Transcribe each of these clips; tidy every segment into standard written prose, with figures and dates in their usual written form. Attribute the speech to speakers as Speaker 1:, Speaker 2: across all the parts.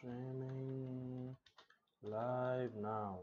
Speaker 1: Streaming live now.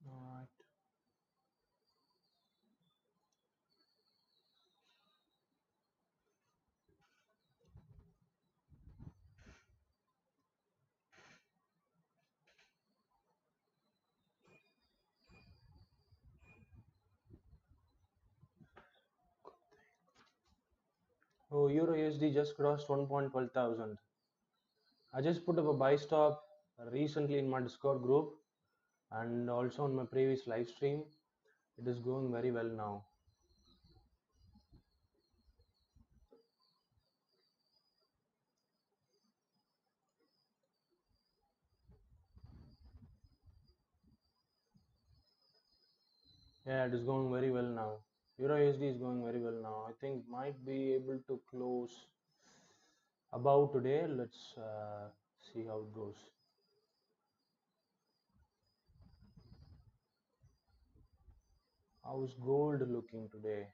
Speaker 1: Alright. Oh, Euro USD just crossed 1.12 thousand. I just put up a buy stop recently in my Discord group and also on my previous live stream. It is going very well now. Yeah, it is going very well now. Euro USD is going very well now. I think might be able to close above today. Let's see how it goes. How's gold looking today?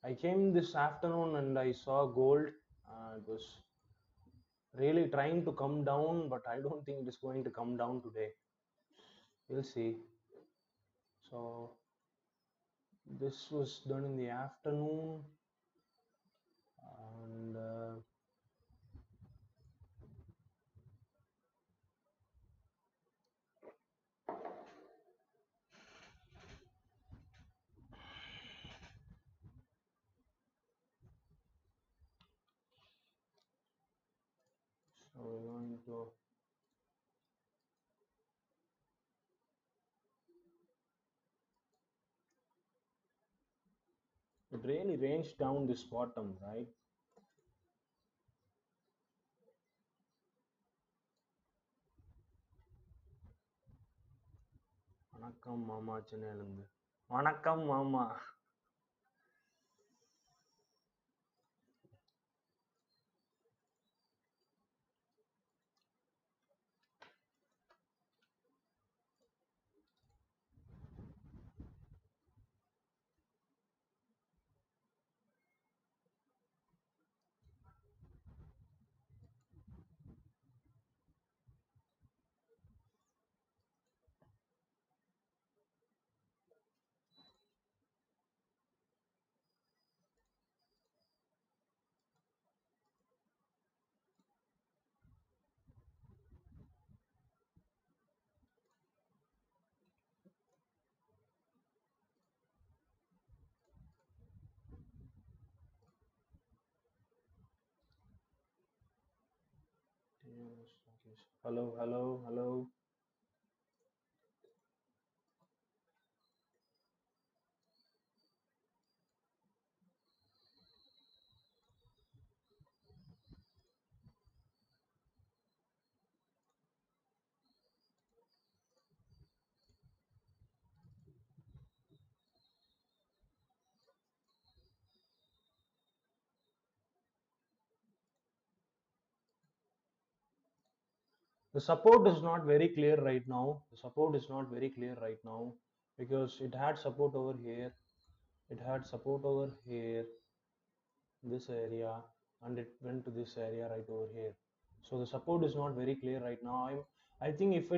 Speaker 1: I came this afternoon and I saw gold. It was really trying to come down, but I don't think it is going to come down today. We'll see. So this was done in the afternoon, and so we're going to. It really ranged down this bottom, right? வணக்கம் மாமா சென்னையிலேருந்து. வணக்கம் மாமா. Hello, hello, hello. The support is not very clear right now. The support is not very clear right now because it had support over here. It had support over here, this area, and it went to this area right over here. So the support is not very clear right now. I think if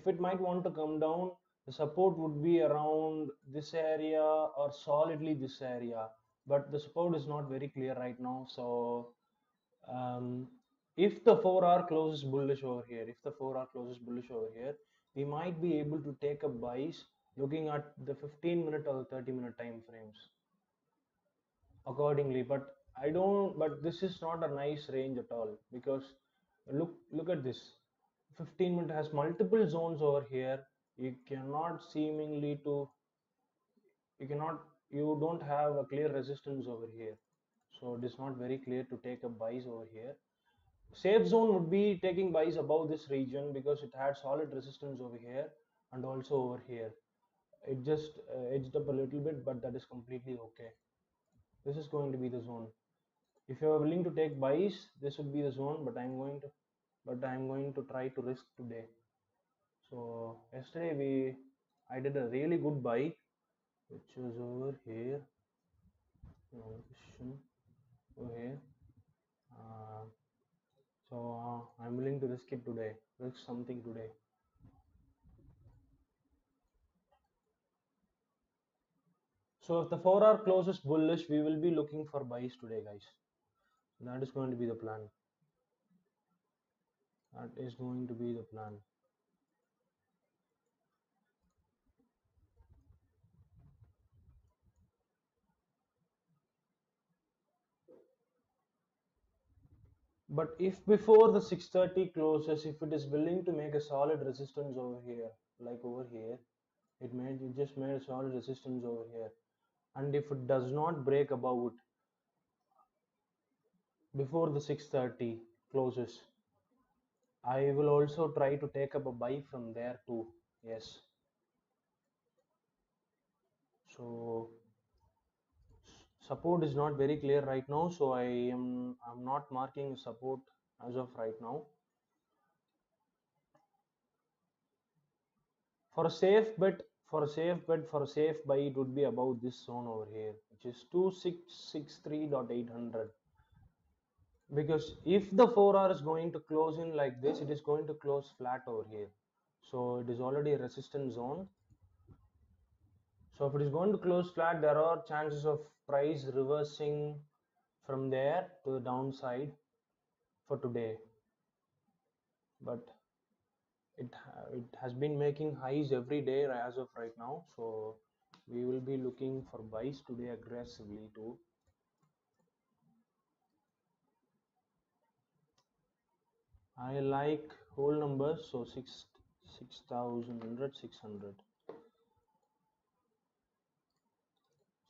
Speaker 1: it might want to come down, the support would be around this area or solidly this area. But the support is not very clear right now. So um, if the 4 hour closes bullish over here, if the 4 hour closes bullish over here, we might be able to take up buys looking at the 15-minute or 30-minute time frames accordingly. But I don't, but this is not a nice range at all because look at this. 15-minute has multiple zones over here. You cannot seemingly to, you cannot, you don't have a clear resistance over here. So it is not very clear to take up buys over here. Safe zone would be taking buys above this region because it had solid resistance over here and also over here. It just edged up a little bit, but that is completely okay. This is going to be the zone. If you are willing to take buys, this would be the zone, but I'm going to try to risk today. So yesterday I did a really good buy, which was over here. Position over here. Uh, so I'm willing to risk it today. Risk something today. So if the 4 hour closes bullish, we will be looking for buys today, guys. That is going to be the plan. That is going to be the plan. But if before the 6:30 closes, if it is willing to make a solid resistance over here, like over here, it just made a solid resistance over here. And if it does not break above it before the 6:30 closes, I will also try to take up a buy from there too. Yes. So support is not very clear right now, so I'm not marking support as of right now. For a safe bet, for a safe buy, it would be about this zone over here, which is 2663.800. Because if the 4 hour is going to close in like this, it is going to close flat over here. So it is already a resistance zone. So if it is going to close flat, there are chances of price reversing from there to the downside for today. But it has been making highs every day as of right now, so we will be looking for buys today aggressively too. I like whole numbers, so 6,100, 600.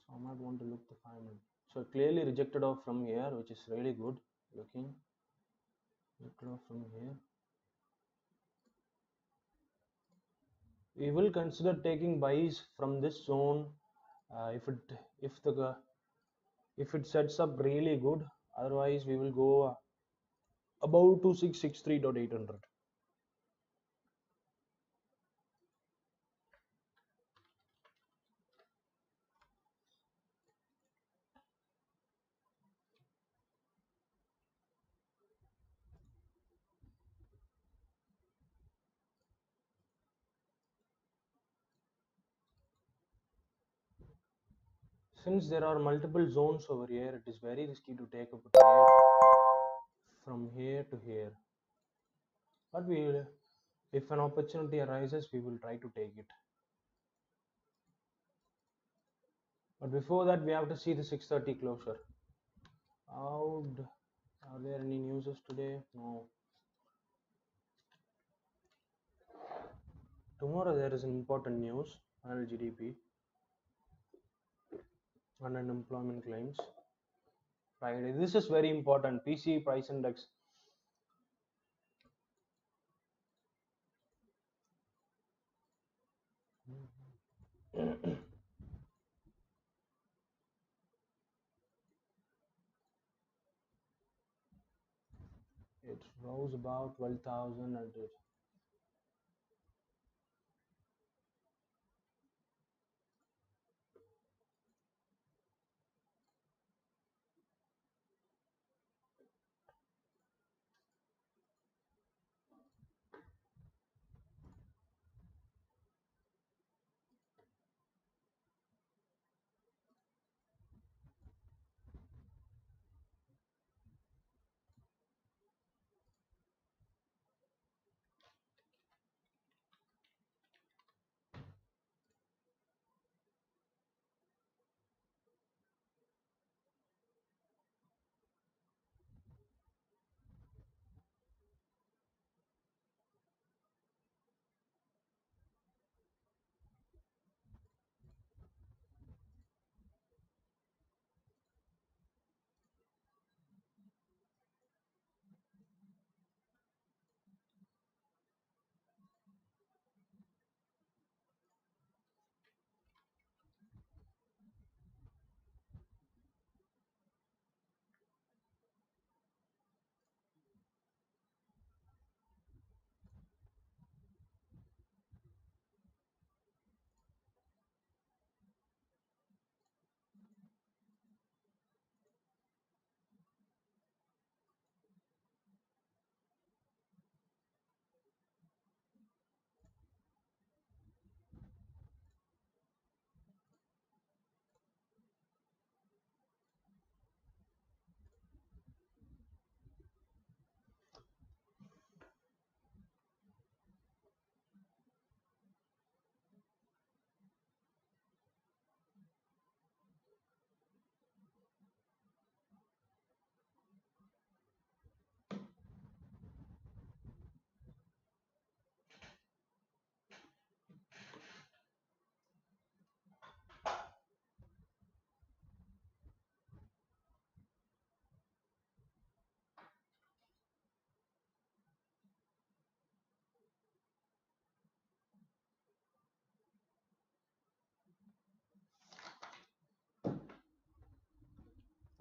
Speaker 1: So I might want to look the 500. So clearly rejected off from here, which is really good looking. Rejected off from here. We will consider taking buys from this zone if it sets up really good. Otherwise, we will go above 2663.800. Since there are multiple zones over here, it is very risky to take up a trade from here to here. But if an opportunity arises, we will try to take it. But before that, we have to see the 6:30 closure. Are there any news today? No. Tomorrow there is an important news, final GDP and unemployment claims. Friday. This is very important. PCE price index. It rose about 12,000 and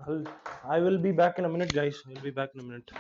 Speaker 1: I'll, I will be back in a minute, guys. I'll be back in a minute.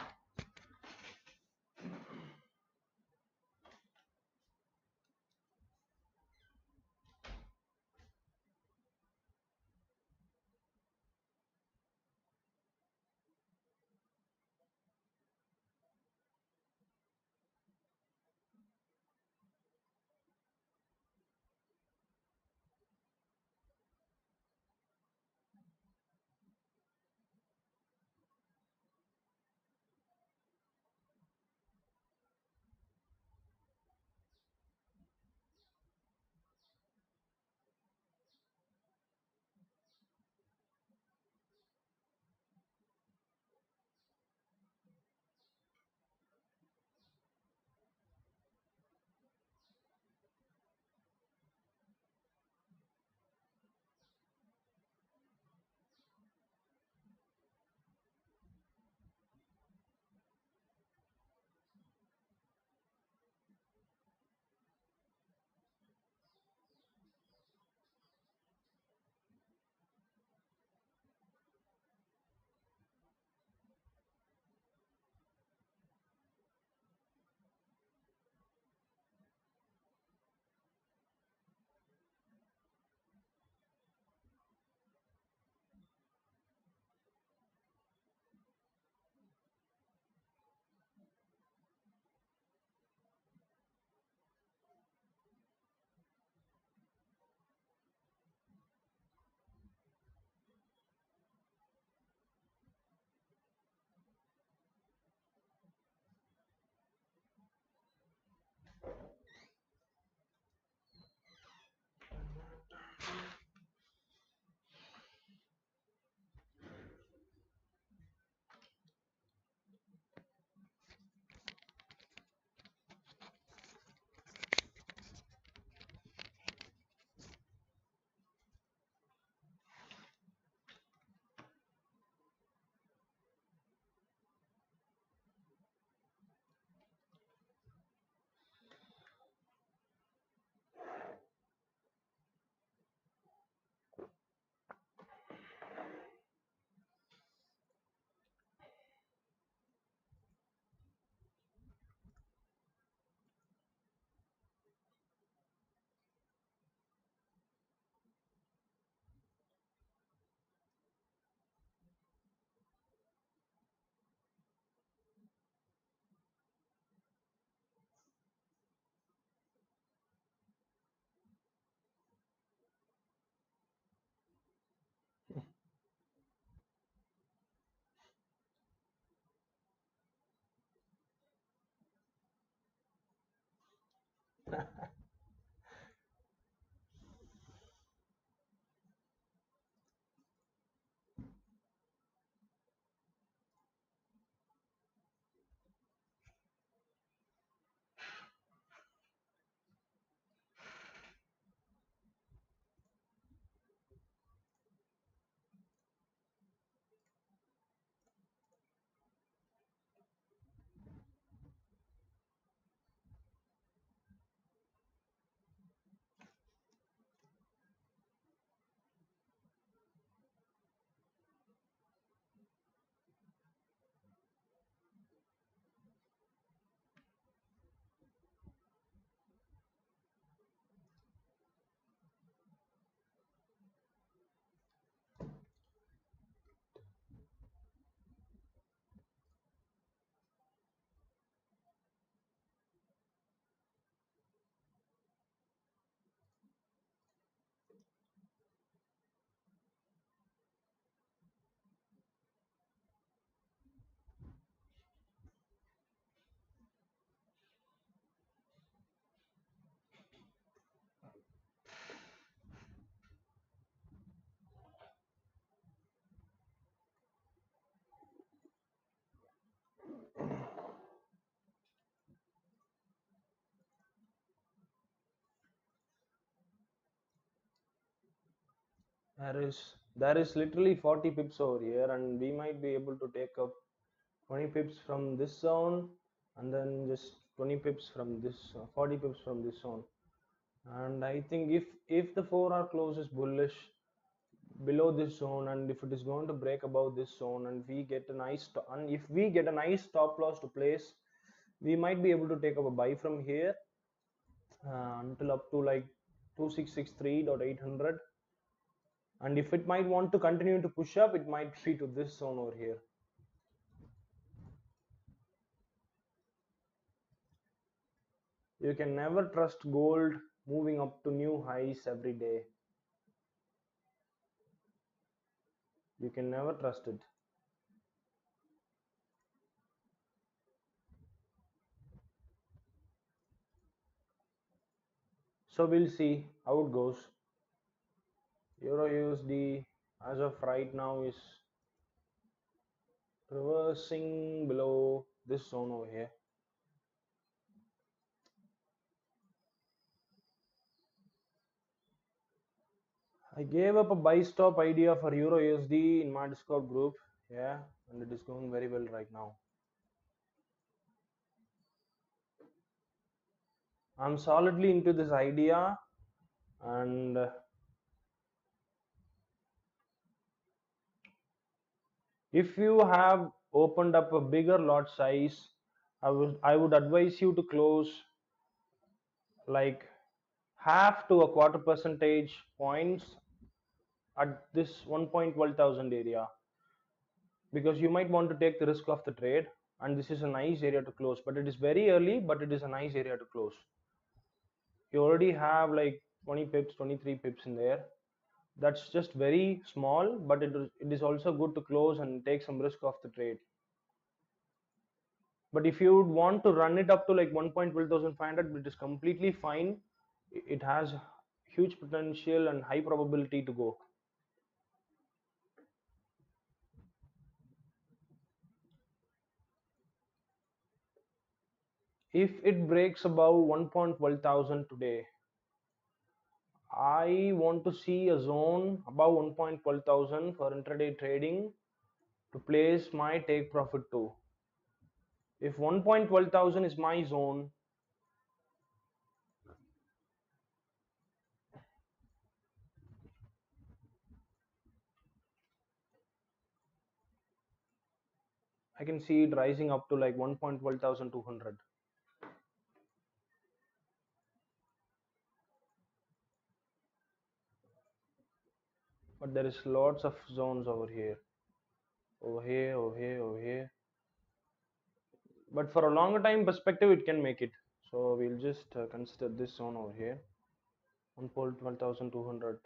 Speaker 1: There is literally 40 pips over here, and we might be able to take up 20 pips from this zone, and then just 20 pips from this 40 pips from this zone. And I think if the 4-hour close is bullish below this zone, and if it is going to break above this zone, and if we get a nice stop loss to place, we might be able to take up a buy from here until up to like 2663.800. And if it might want to continue to push up, it might be to this zone over here. You can never trust gold moving up to new highs every day. You can never trust it. So we'll see how it goes. Euro USD as of right now is reversing below this zone over here. I gave up a buy stop idea for Euro USD in my Discord group. Yeah, and it is going very well right now. I'm solidly into this idea, and if you have opened up a bigger lot size, I would advise you to close like half to a quarter percentage points at this 1.12,000 area, because you might want to take the risk of the trade, and this is a nice area to close, but it is very early, but it is a nice area to close. You already have like 20 pips, 23 pips in there. That's just very small, but it is also good to close and take some risk of the trade. But if you would want to run it up to like 1.12500, it is completely fine. It has huge potential and high probability to go. If it breaks above 1.12000 today, I want to see a zone above 1.12000 for intraday trading to place my take profit to. If 1.12000 is my zone, I can see it rising up to like 1.12200. But there is lots of zones over here, over here, over here, over here. But for a longer time perspective, it can make it. So we'll just consider this zone over here, 1.12200.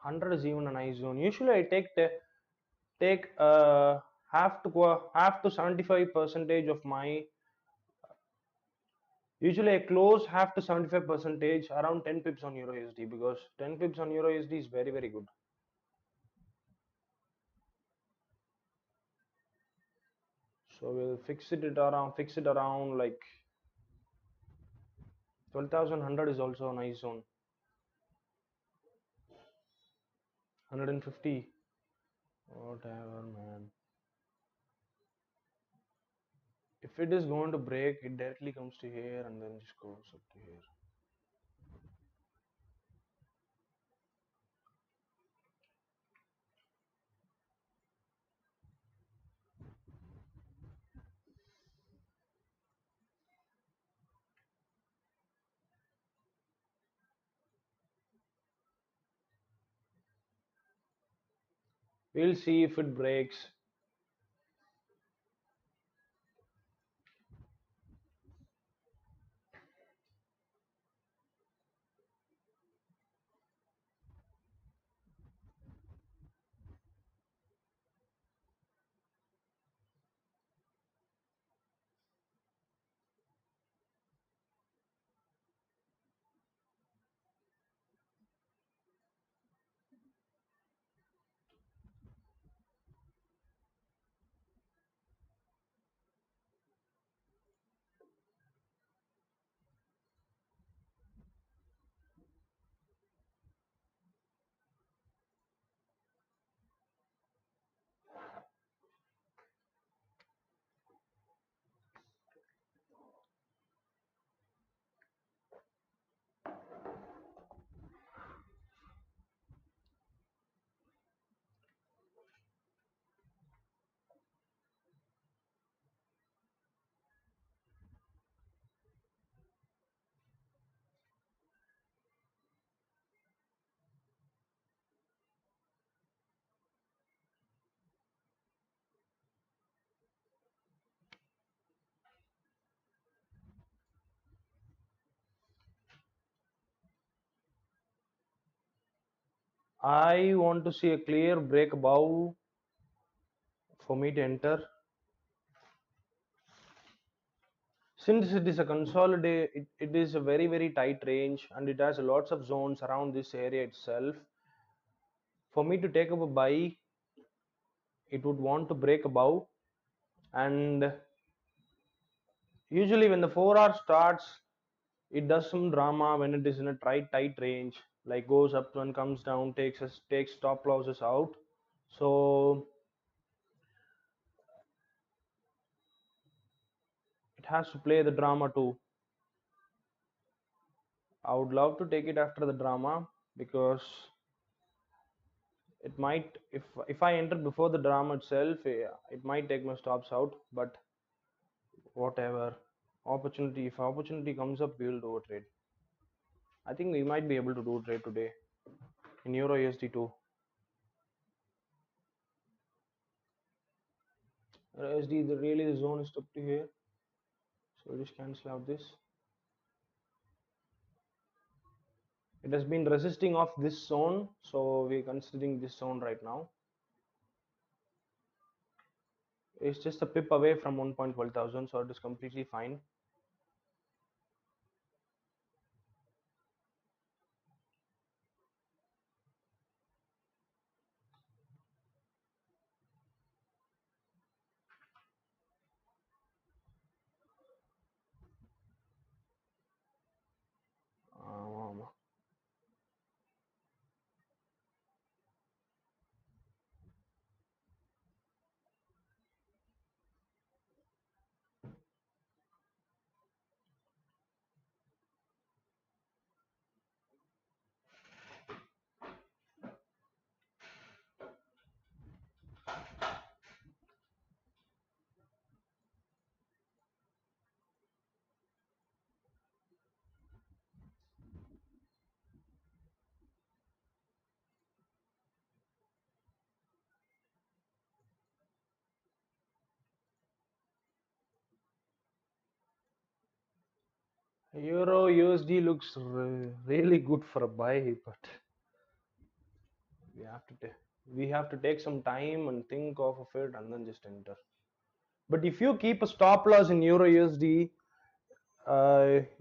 Speaker 1: 100 is even a nice zone. Usually I take half to 75 percentage of my. Usually I close half to 75 percentage around 10 pips on Euro USD, because 10 pips on Euro USD is very very good. So we'll fix it around like 12,100 is also a nice zone. 150, whatever man. If it is going to break, it directly comes to here and then just goes up to here. We'll see if it breaks. I want to see a clear break above for me to enter. Since it is a consolidate, it is a very very tight range and it has lots of zones around this area itself. For me to take up a buy, it would want to break above, and usually when the 4 hour starts, it does some drama when it is in a tight range, like goes up and comes down, takes stop losses out. So it has to play the drama too. I would love to take it after the drama, because it might, if I enter before the drama itself, it might take my stops out. But whatever, opportunity, if opportunity comes up, we will do a trade. I think we might be able to do a trade today in Euro USD too. USD, the zone is up to here, so just cancel out this. It has been resisting off this zone, so we're considering this zone right now. It's just a pip away from 1.12,000, so it is completely fine. Um, Euro USD looks really good for a buy, but We have to take some time and think of it and then just enter. But if you keep a stop loss in Euro USD,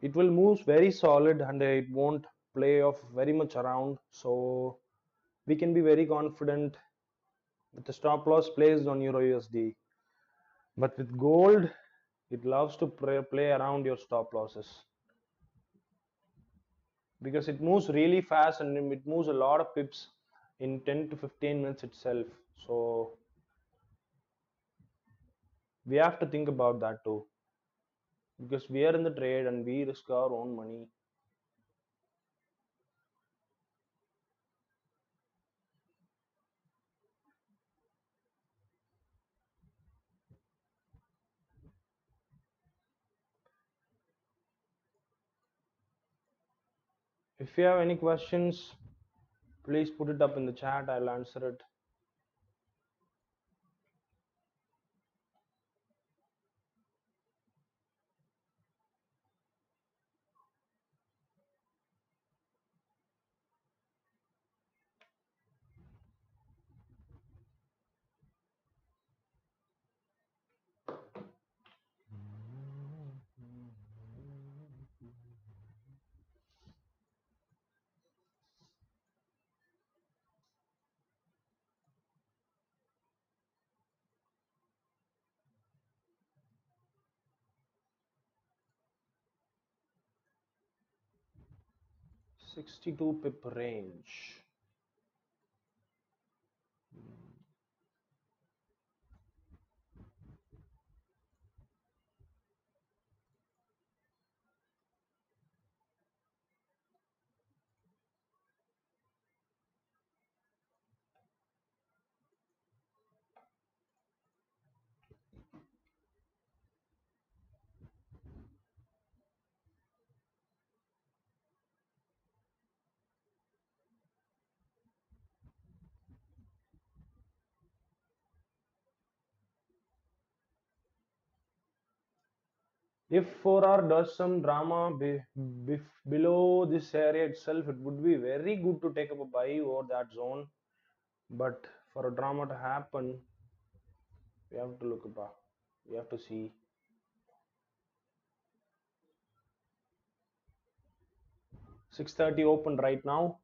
Speaker 1: it will move very solid and it won't play off very much around. So we can be very confident with the stop loss placed on Euro USD. But with gold, it loves to play around your stop losses because it moves really fast and it moves a lot of pips in 10 to 15 minutes itself. So we have to think about that too, because we are in the trade and we risk our own money. If you have any questions, please put it up in the chat. I'll answer it. $62 pip range. If 4R does some drama below this area itself, it would be very good to take up a buy over that zone. But for a drama to happen, we have to look up. We have to see. 6:30 open right now.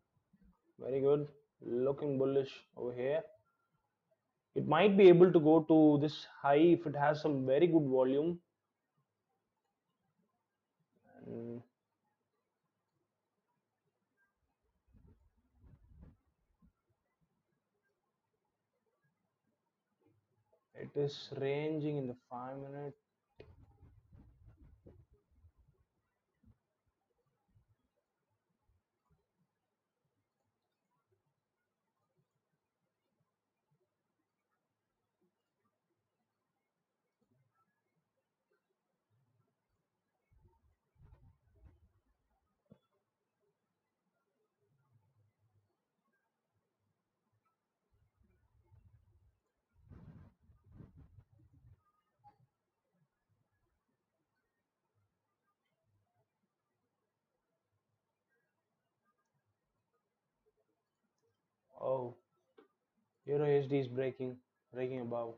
Speaker 1: Very good. Looking bullish over here. It might be able to go to this high if it has some very good volume. And it is ranging in the 5-minute. Oh, Eurusd is breaking above.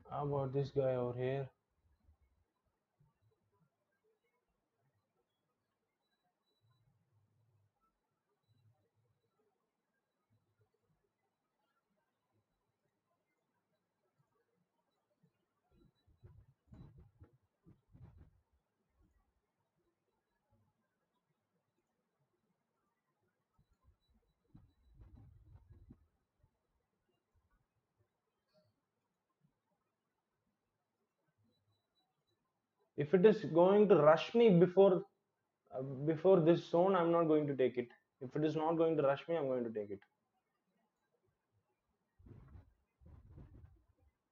Speaker 1: How about this guy over here? If it is going to rush me before this zone, I'm not going to take it. If it is not going to rush me, I'm going to take it.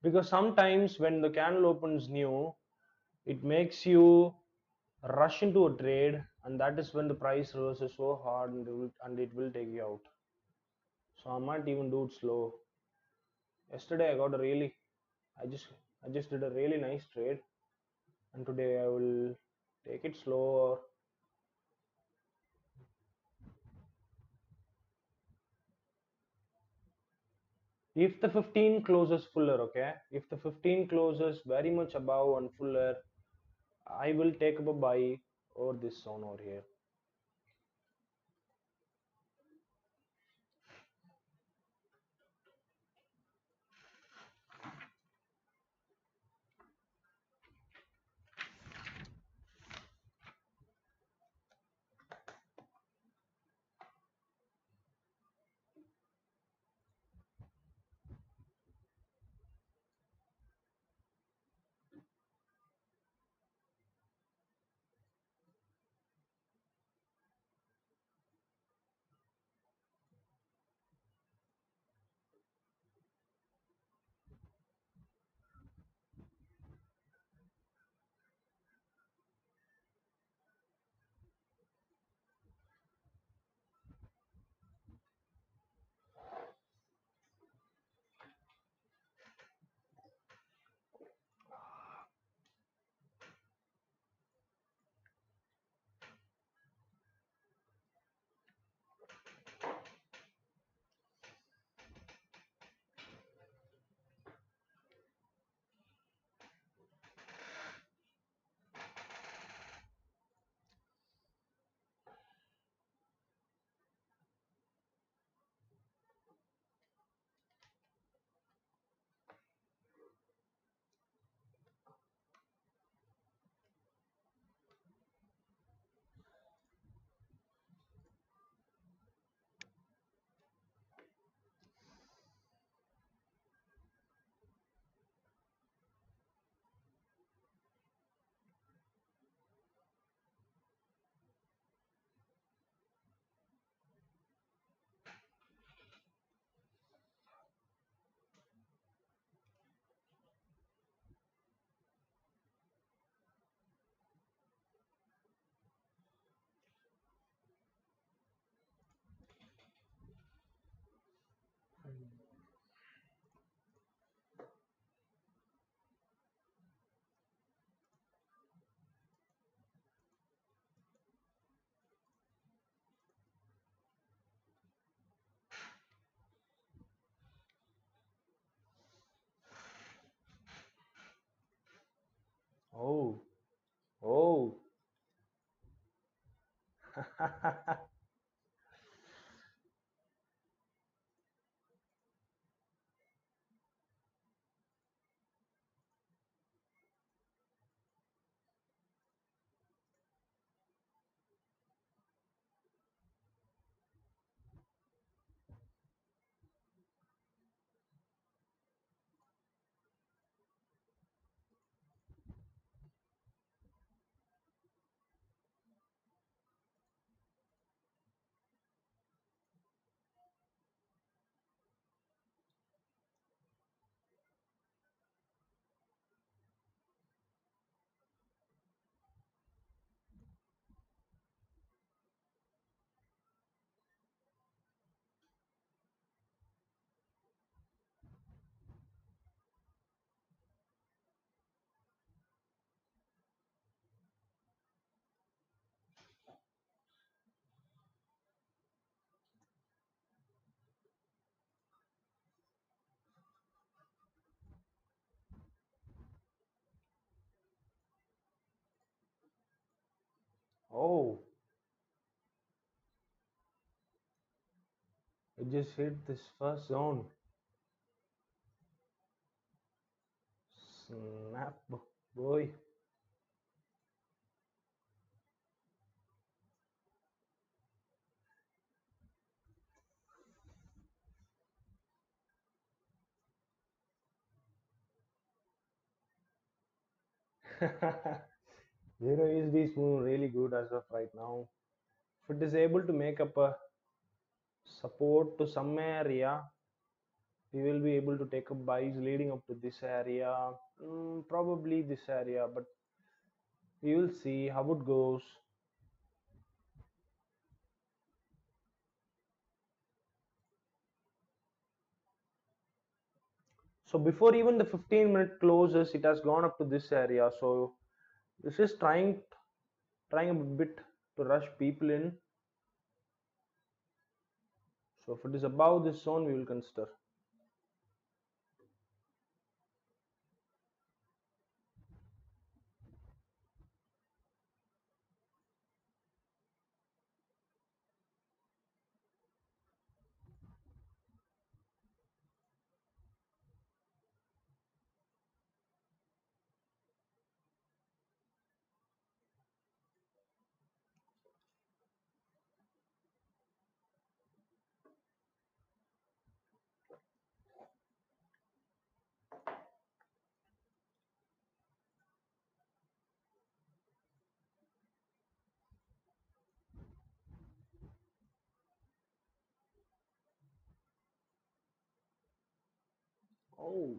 Speaker 1: Because sometimes when the candle opens new, it makes you rush into a trade, and that is when the price reverses so hard and it will take you out. So I might even do it slow. Yesterday I got a really, I I just did a really nice trade, and today I will take it slower. If the 15 closes fuller, okay, if the 15 closes very much above and fuller, I will take up a buy over this zone over here. Oh, oh. Oh, it just hit this first zone. Snap, boy. Eurusd is moving really good as of right now. If it is able to make up a support to some area, we will be able to take up buys leading up to this area. Probably this area, but we will see how it goes. So before even the 15-minute closes, it has gone up to this area. So this is trying a bit to rush people in. So if it is above this zone, we will consider. Oh,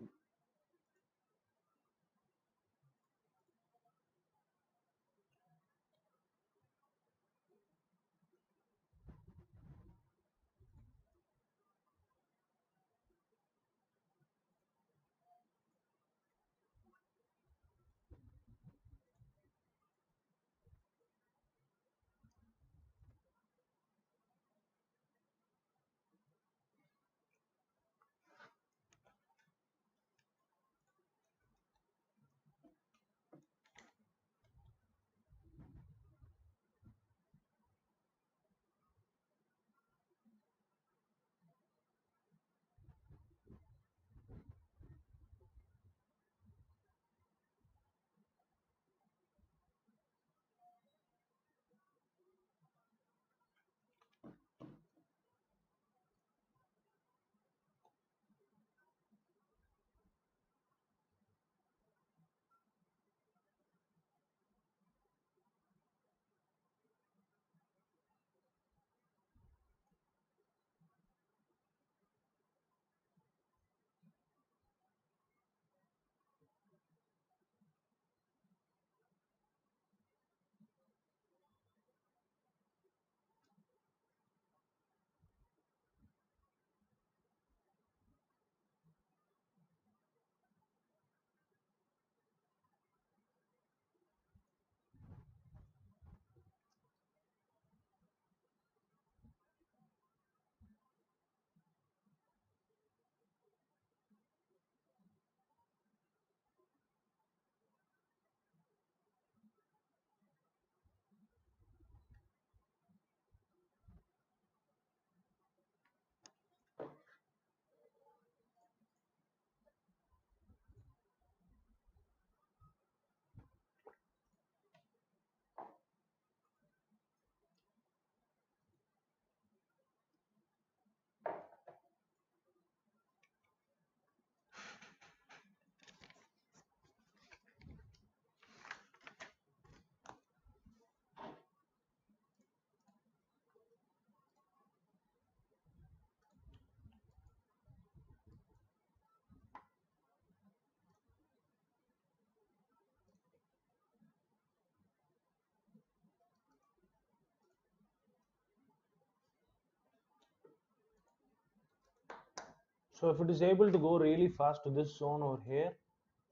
Speaker 1: so if it is able to go really fast to this zone over here,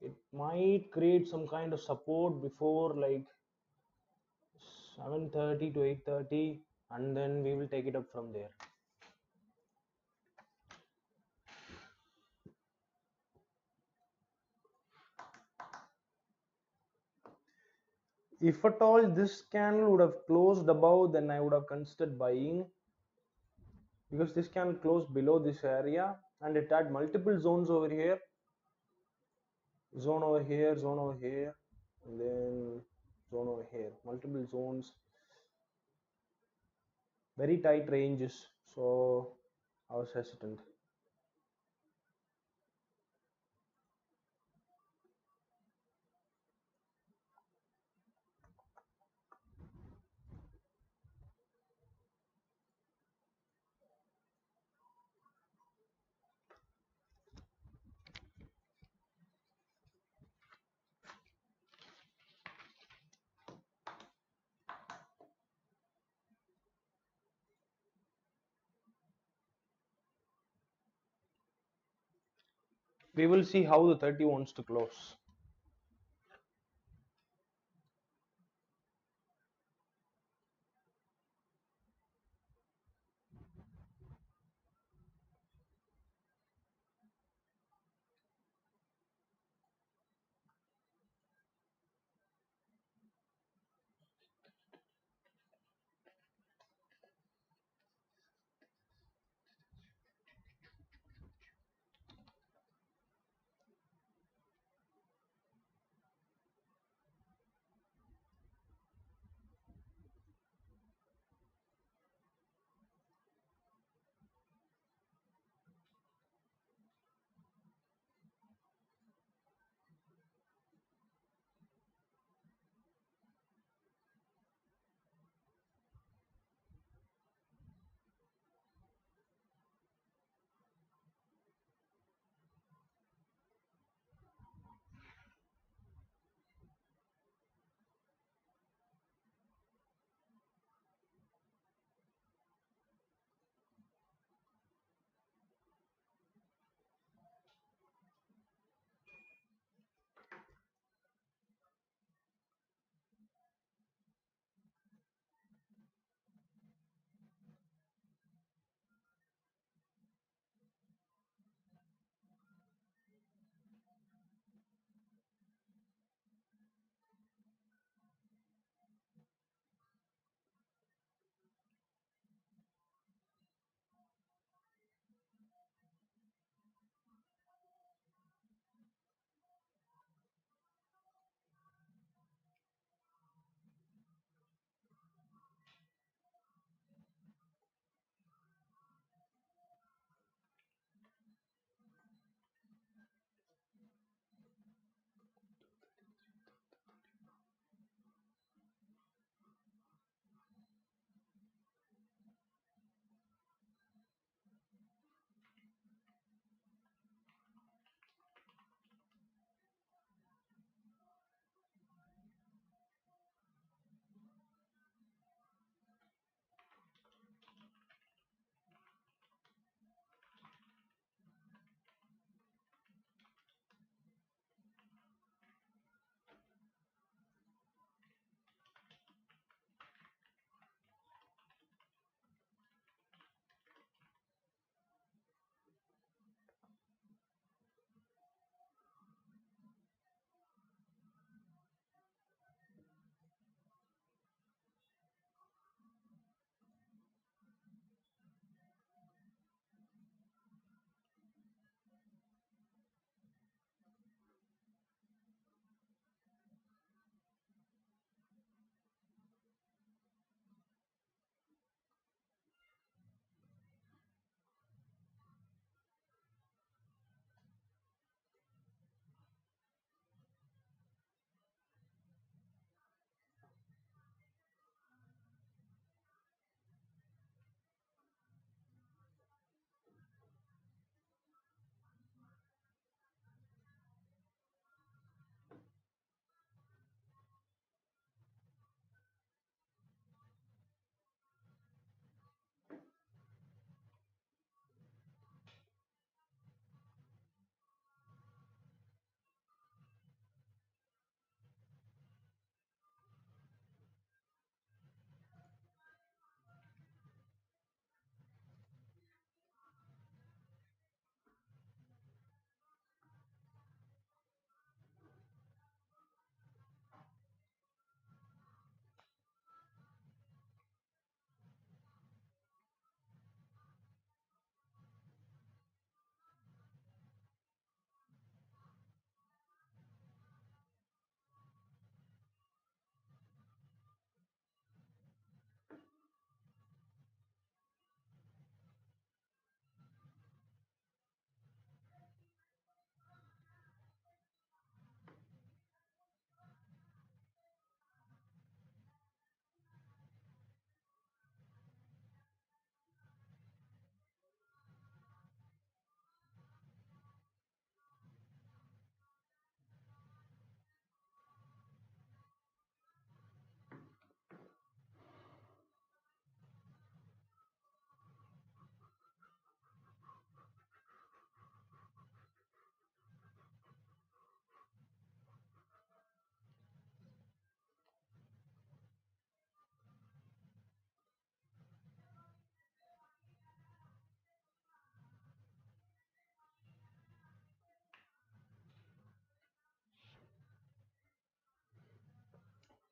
Speaker 1: it might create some kind of support before like 7:30 to 8:30, and then we will take it up from there. If at all this candle would have closed above, then I would have considered buying, because this can close below this area and it had multiple zones over here, zone over here, zone over here, and then zone over here, multiple zones, very tight ranges. So I was hesitant. We will see how the 30 wants to close.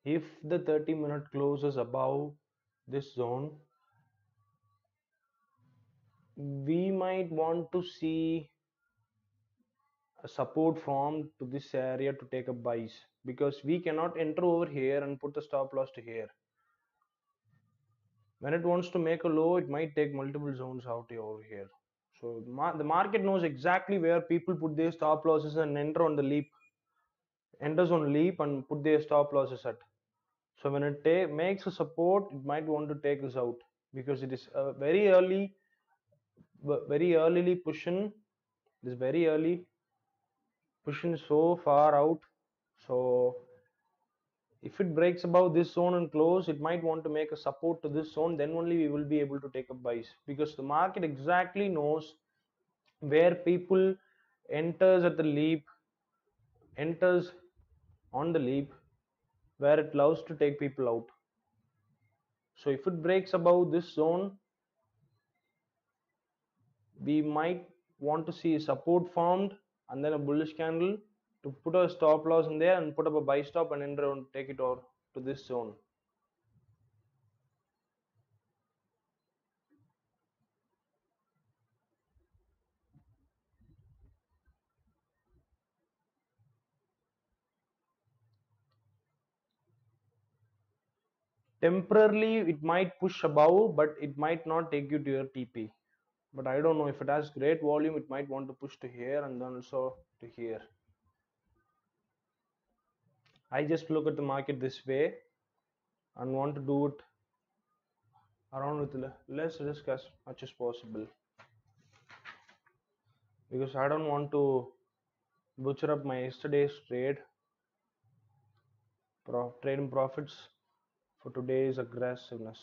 Speaker 1: If the 30-minute closes above this zone, we might want to see a support form to this area to take up buys, because we cannot enter over here and put the stop loss to here. When it wants to make a low, it might take multiple zones out over here. So the market knows exactly where people put their stop losses and enters on leap and put their stop losses at. So when it makes a support, it might want to take this out, because it is very earlyly pushing. This very early pushing so far out. So if it breaks above this zone and close, it might want to make a support to this zone. Then only we will be able to take up buys, because the market exactly knows where people enters at the leap, enters on the leap, where it loves to take people out. So if it breaks above this zone, we might want to see support formed and then a bullish candle to put a stop loss in there and put up a buy stop and enter and take it over to this zone. Temporarily it might push above, but it might not take you to your TP. But I don't know, if it has great volume, it might want to push to here and then also to here. I just look at the market this way and want to do it around with less risk as much as possible, because I don't want to butcher up my yesterday's trade profits for today's aggressiveness.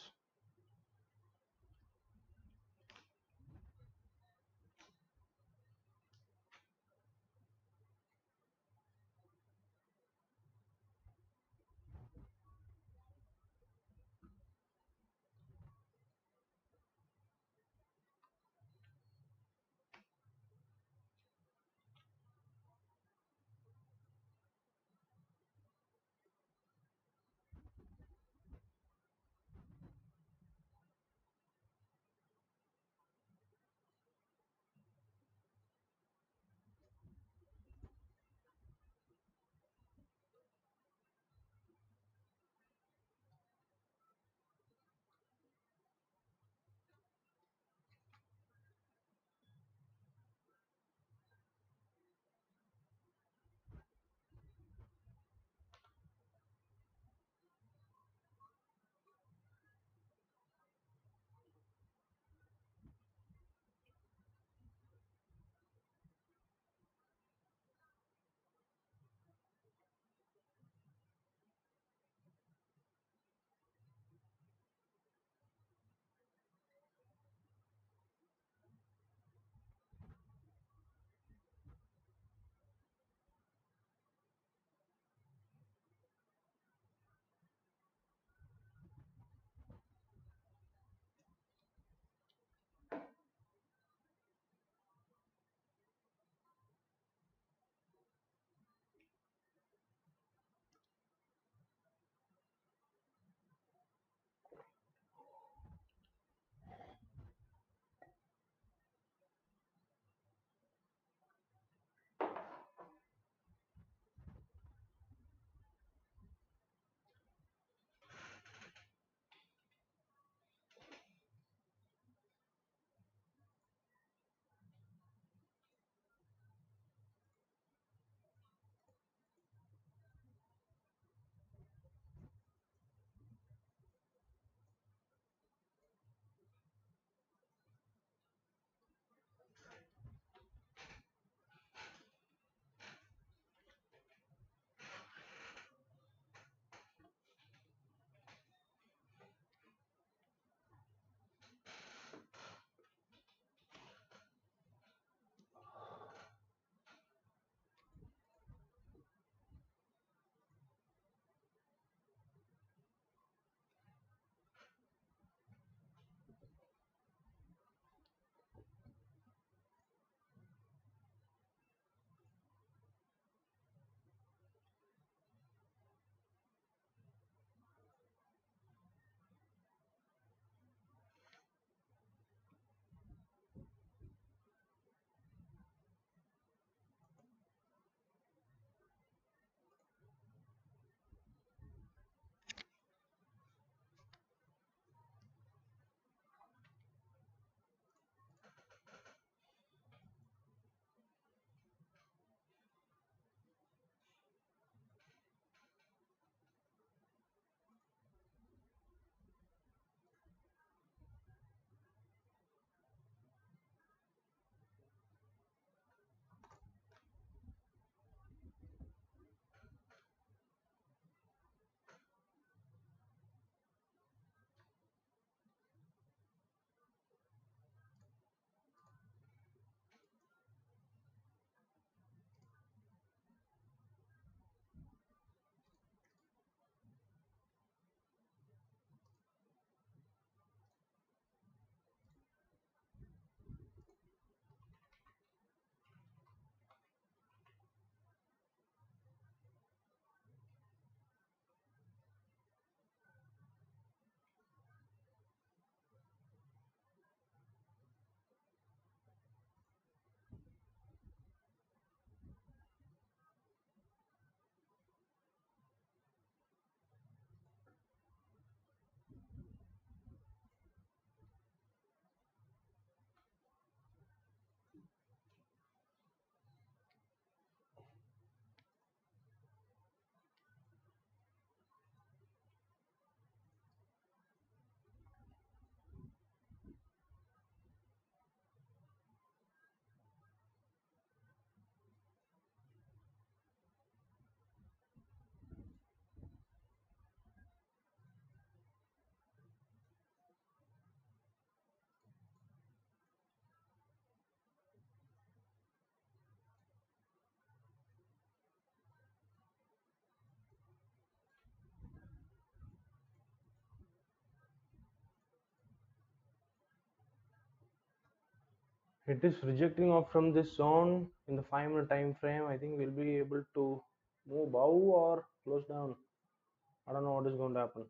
Speaker 1: It is rejecting off from this zone in the 5 minute time frame. I think we'll be able to move bow or close down. I don't know what is going to happen.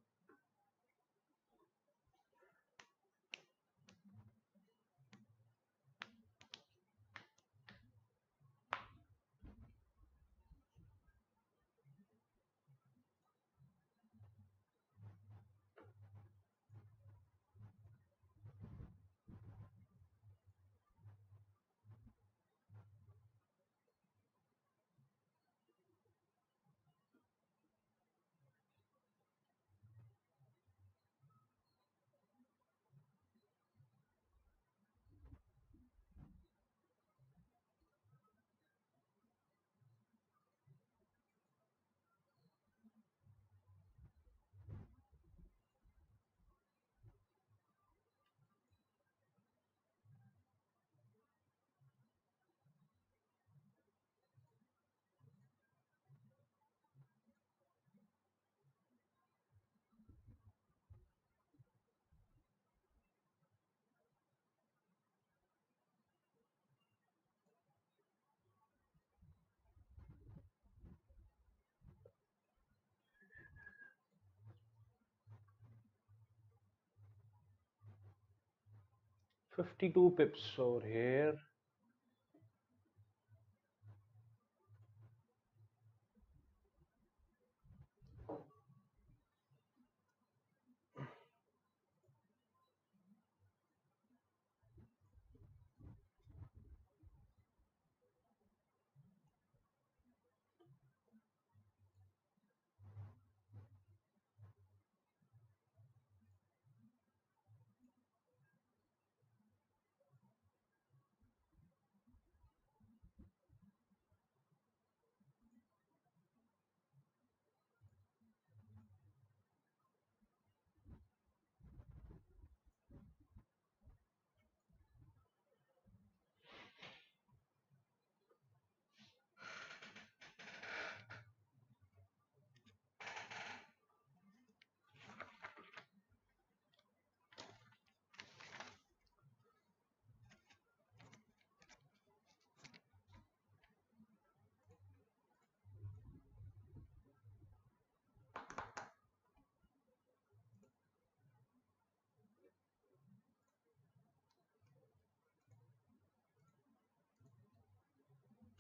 Speaker 1: $52 pips over here.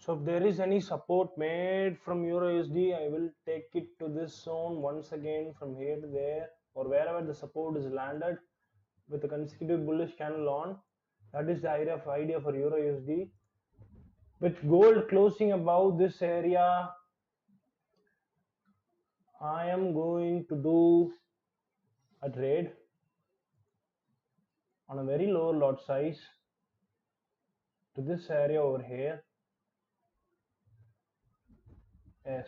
Speaker 1: So if there is any support made from Eurusd, I will take it to this zone once again from here to there, or wherever the support is landed with a consecutive bullish candle on. That is the idea for Eurusd. With gold closing above this area, I am going to do a trade on a very low lot size to this area over here. Yes.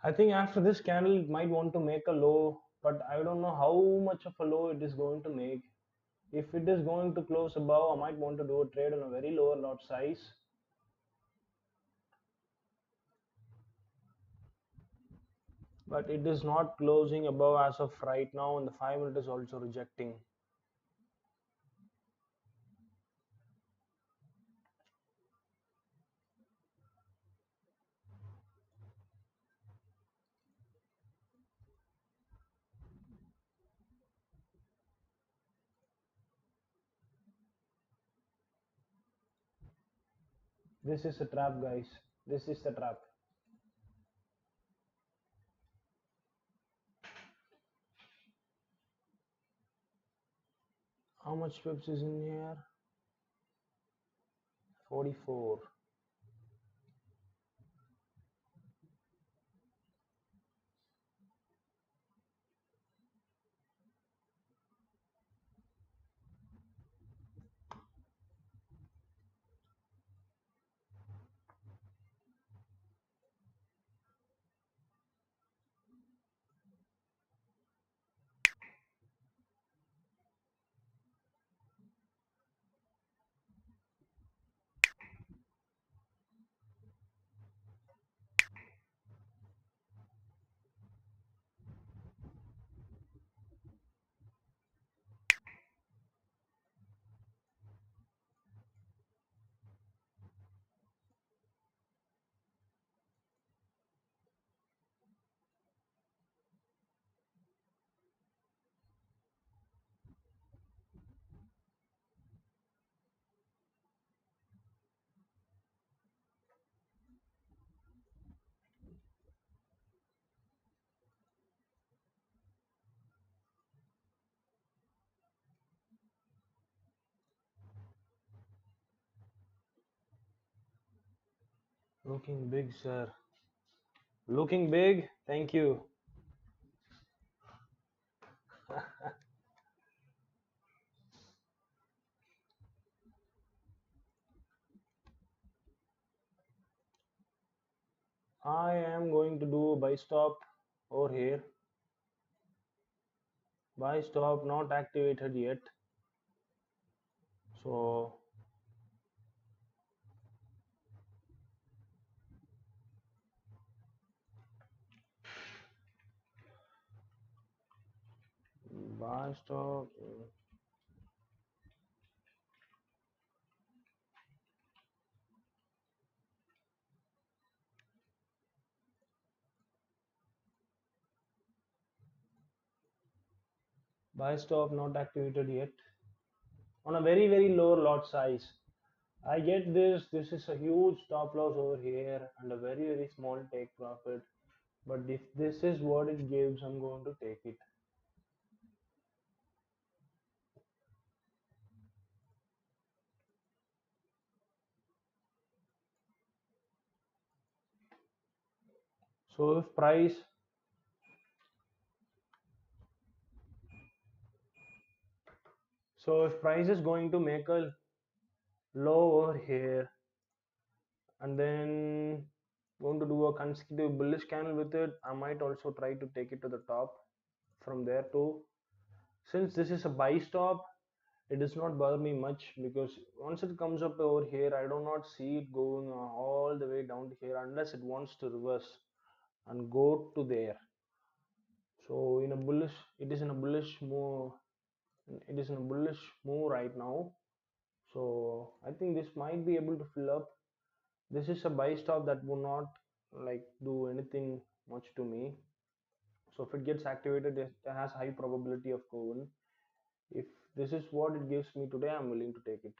Speaker 1: I think after this candle it might want to make a low, but I don't know how much of a low it is going to make. If it is going to close above, I might want to do a trade on a very lower lot size. But it is not closing above as of right now, and the 5 minute is also rejecting. This is a trap, guys. This is the trap. How much pips is in here? 44. Looking big, sir. Looking big. Thank you. I am going to do a buy stop over here. Buy stop not activated yet. So buy stop. Buy stop not activated yet. On a very low lot size. I get this. This is a huge stop loss over here and a very small take profit. But if this is what it gives, I'm going to take it. So if price is going to make a low over here and then going to do a consecutive bullish candle with it, I might also try to take it to the top from there too. Since this is a buy stop, it does not bother me much because once it comes up over here, I do not see it going all the way down to here unless it wants to reverse and go to there. So in a bullish, it is in a bullish move. It is in a bullish move right now. So I think this might be able to fill up. This is a buy stop that will not like do anything much to me. So if it gets activated, it has high probability of going. If this is what it gives me today, I'm willing to take it.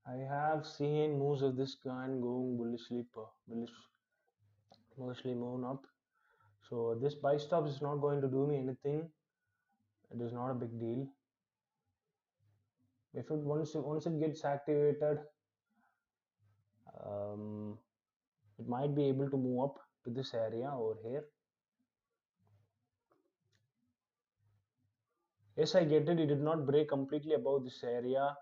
Speaker 1: I have seen moves of this kind going bullishly moving up. So this buy stop is not going to do me anything. It is not a big deal. If it once it gets activated, um, it might be able to move up to this area over here. Yes, I get it. It did not break completely above this area.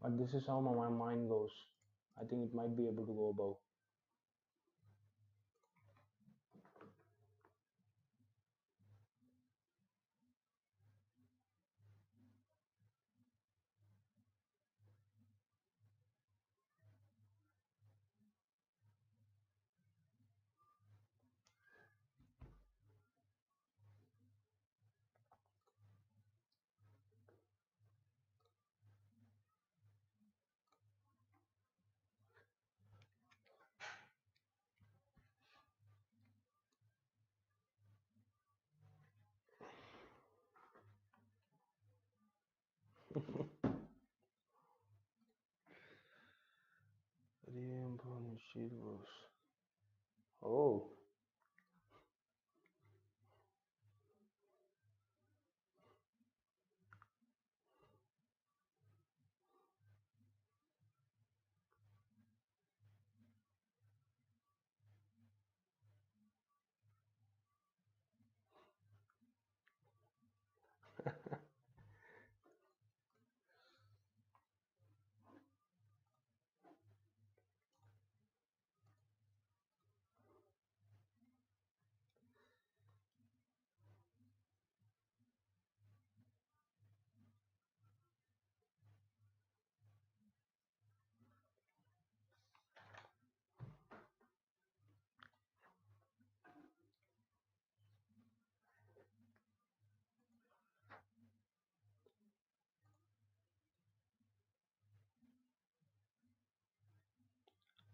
Speaker 1: But this is how my mind goes. I think it might be able to go above. Oh,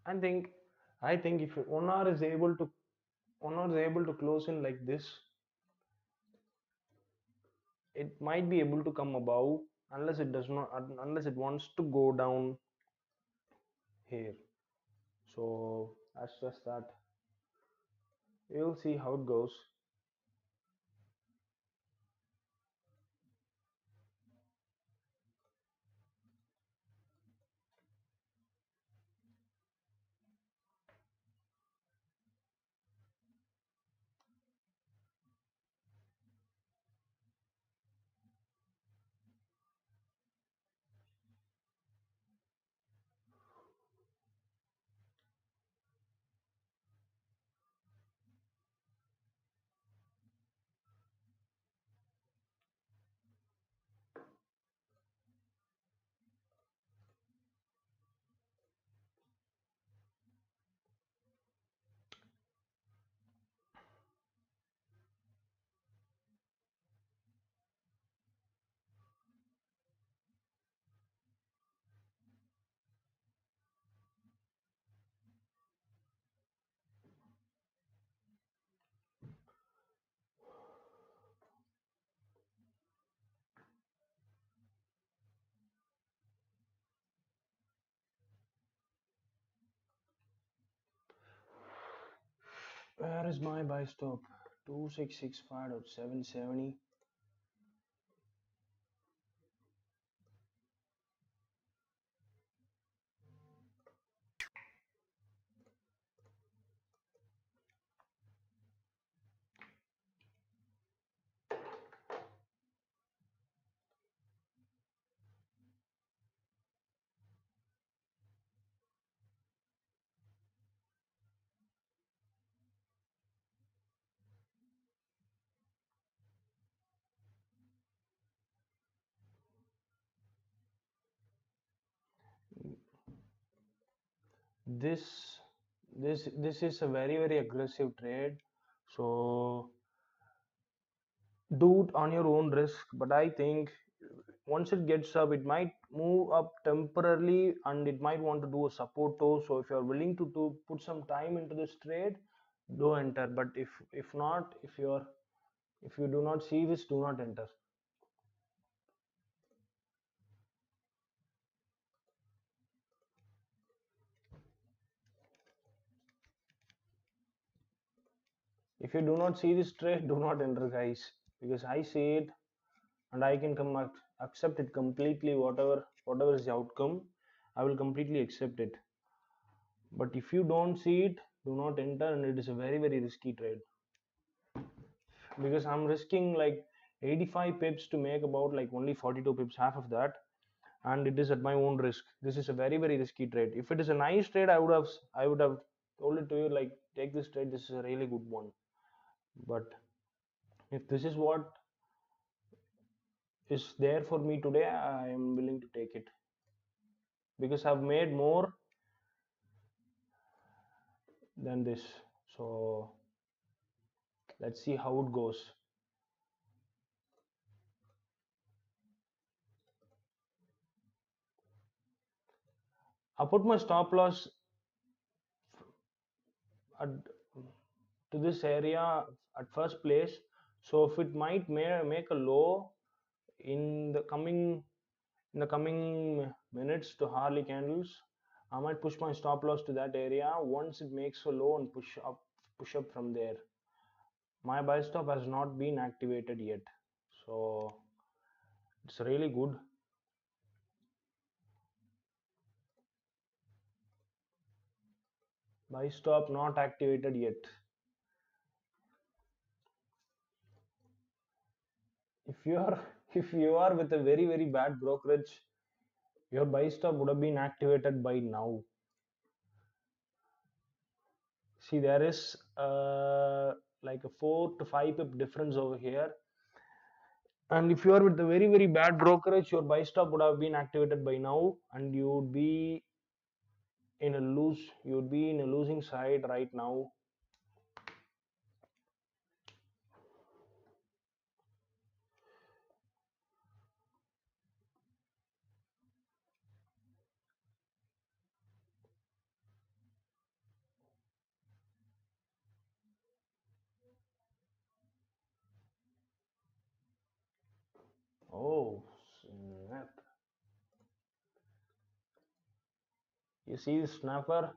Speaker 1: I think I think if 1 hour is able to 1 hour is able to close in like this, it might be able to come above, unless it does not, unless it wants to go down here. So that's just that. We'll see how it goes. Where is my buy stop? 2665.770. This this is a very aggressive trade. So do it on your own risk, but I think once it gets up, it might move up temporarily and it might want to do a support too. So if you're willing to put some time into this trade, do enter. But if not, if you do not see this, do not enter. If you do not see this trade, do not enter, guys, because I see it and I can come accept it completely. Whatever is the outcome, I will completely accept it. But if you don't see it, do not enter, and it is a very risky trade, because I'm risking like 85 pips to make about like only 42 pips, half of that, and it is at my own risk. This is a very risky trade. If it is a nice trade, I would have told it to you like, take this trade, this is a really good one. But if this is what is there for me today, I am willing to take it, because I've made more than this. So let's see how it goes. I put my stop loss at, to this area at first place. So if it might make a low in the coming minutes to hourly candles, I might push my stop loss to that area once it makes a low and push up from there. My buy stop has not been activated yet, so it's really good. Buy stop not activated yet. If you are if you are with a very bad brokerage, your buy stop would have been activated by now. See, there is like a 4 to 5 pip difference over here, and if you are with a very bad brokerage, your buy stop would have been activated by now, and you would be in a losing side right now. Oh, snap. You see the snapper?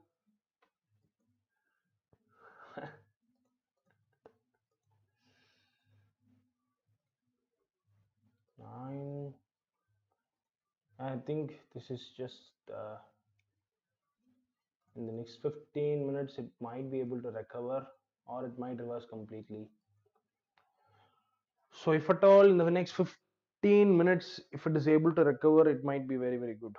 Speaker 1: Nine. I think this is just in the next 15 minutes it might be able to recover or it might reverse completely. So if at all in the next 15 minutes if it is able to recover, it might be very very good.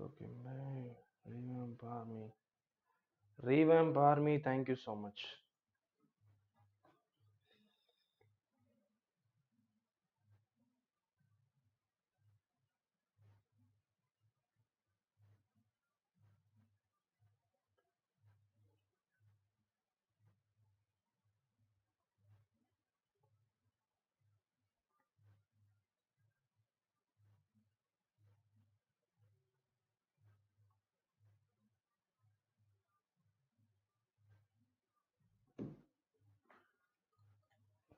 Speaker 1: Okay, man. Revamp army. Revamp army, thank you so much.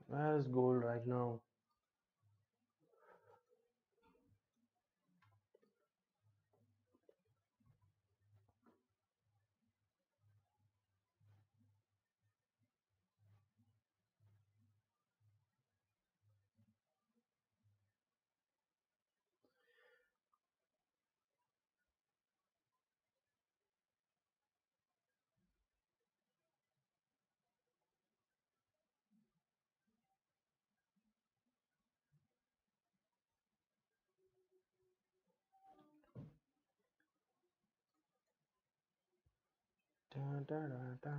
Speaker 1: Where is gold right now? Da, da, da, da.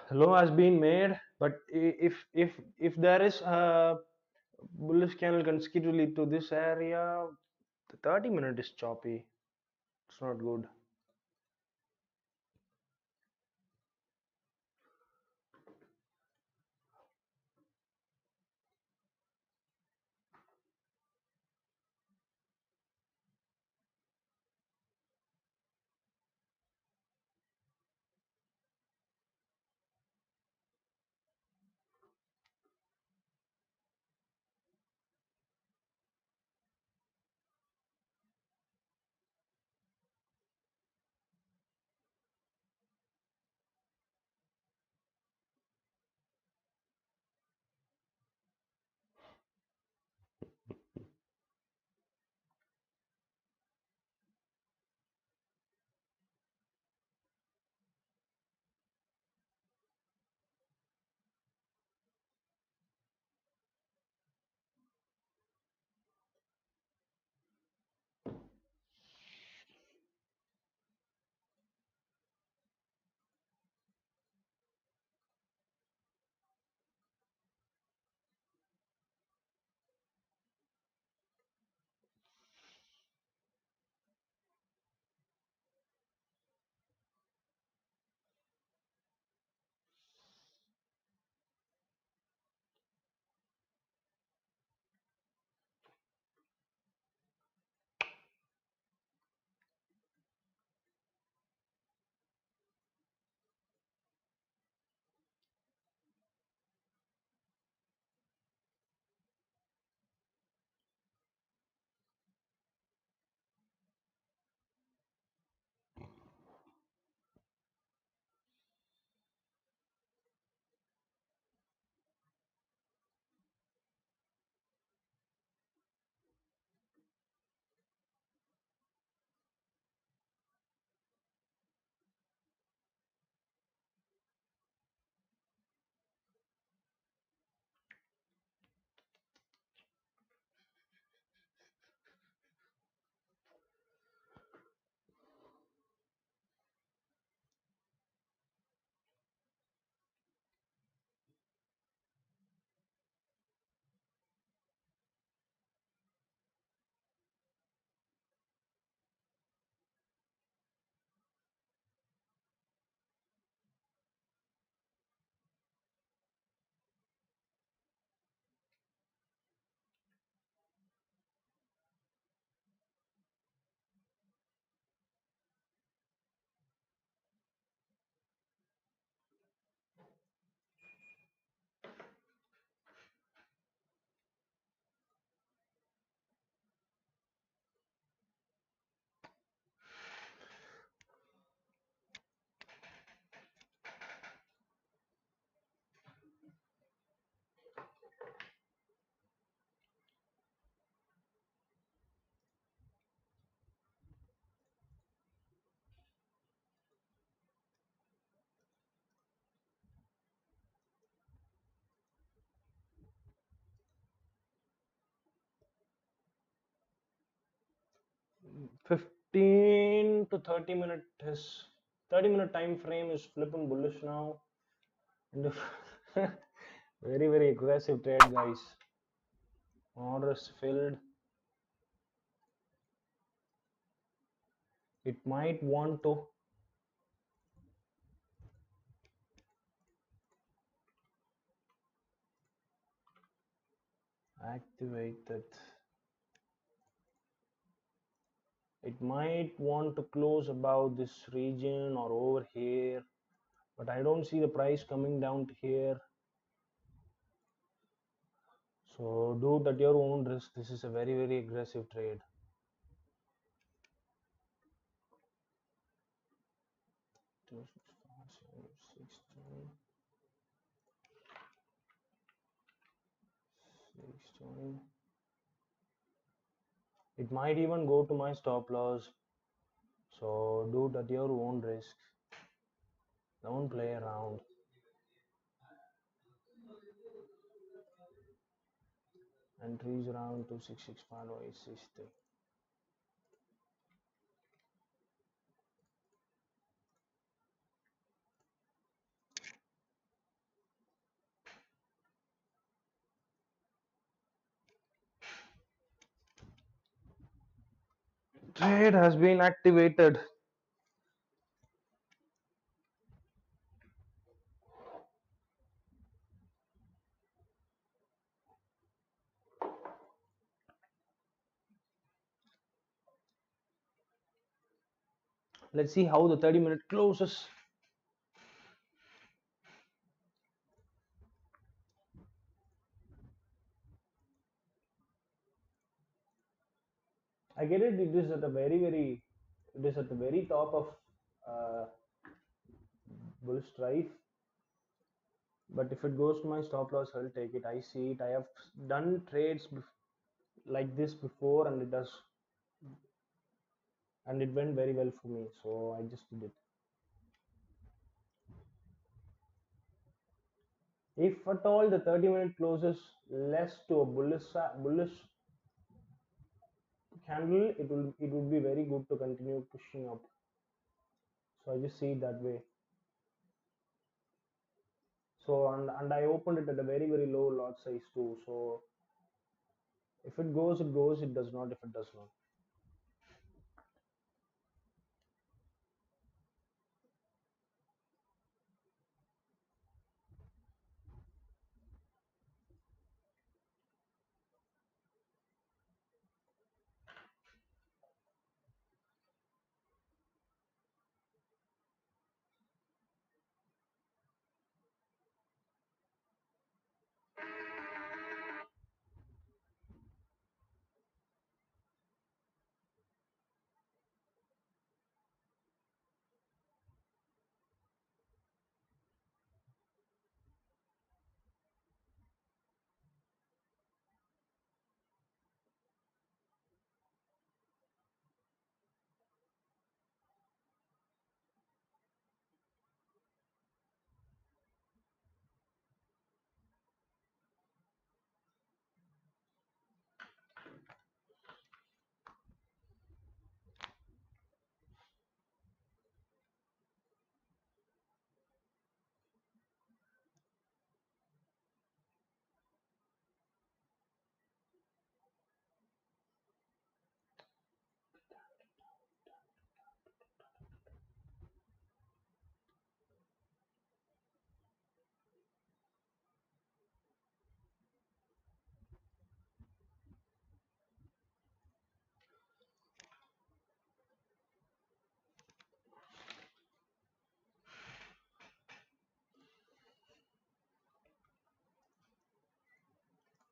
Speaker 1: The low has been made, but if there is a bullish candle consecutively to this area, the 30-minute is choppy. It's not good. 15 to 30 minute is 30-minute time frame is flipping bullish now. And very, very aggressive trade, guys. Orders filled. It might want to activate it. It might want to close above this region or over here, but I don't see the price coming down to here. So do it at your own risk. This is a very, very aggressive trade. Two, 6, 5, 7, 6, 6, it might even go to my stop loss. So do it at your own risk. Don't play around. Entries around 2665 or 863. Trade has been activated. Let's see how the 30-minute closes. I get it. It is at the very top of uh, bull strife. But if it goes to my stop loss, I'll take it. I see it. I have done trades like this before, and it went very well for me. So I just did it. If at all the 30-minute closes less to a bullish candle, it would be very good to continue pushing up. So I just see it that way. So and I opened it at a very, very low lot size too. So if it goes, it goes. It does not, if it does not.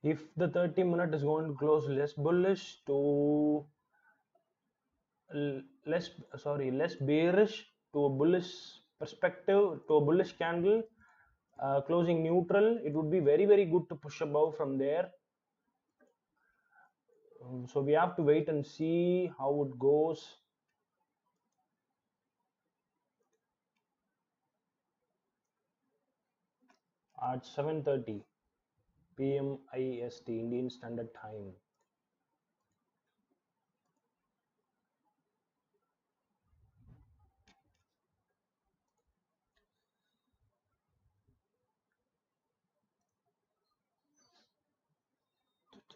Speaker 1: If the 30-minute is going to close less bullish to less bearish to a bullish perspective, to a bullish candle, closing neutral, it would be very, very good to push above from there. So we have to wait and see how it goes. At 7:30 p.m. IST, Indian Standard Time.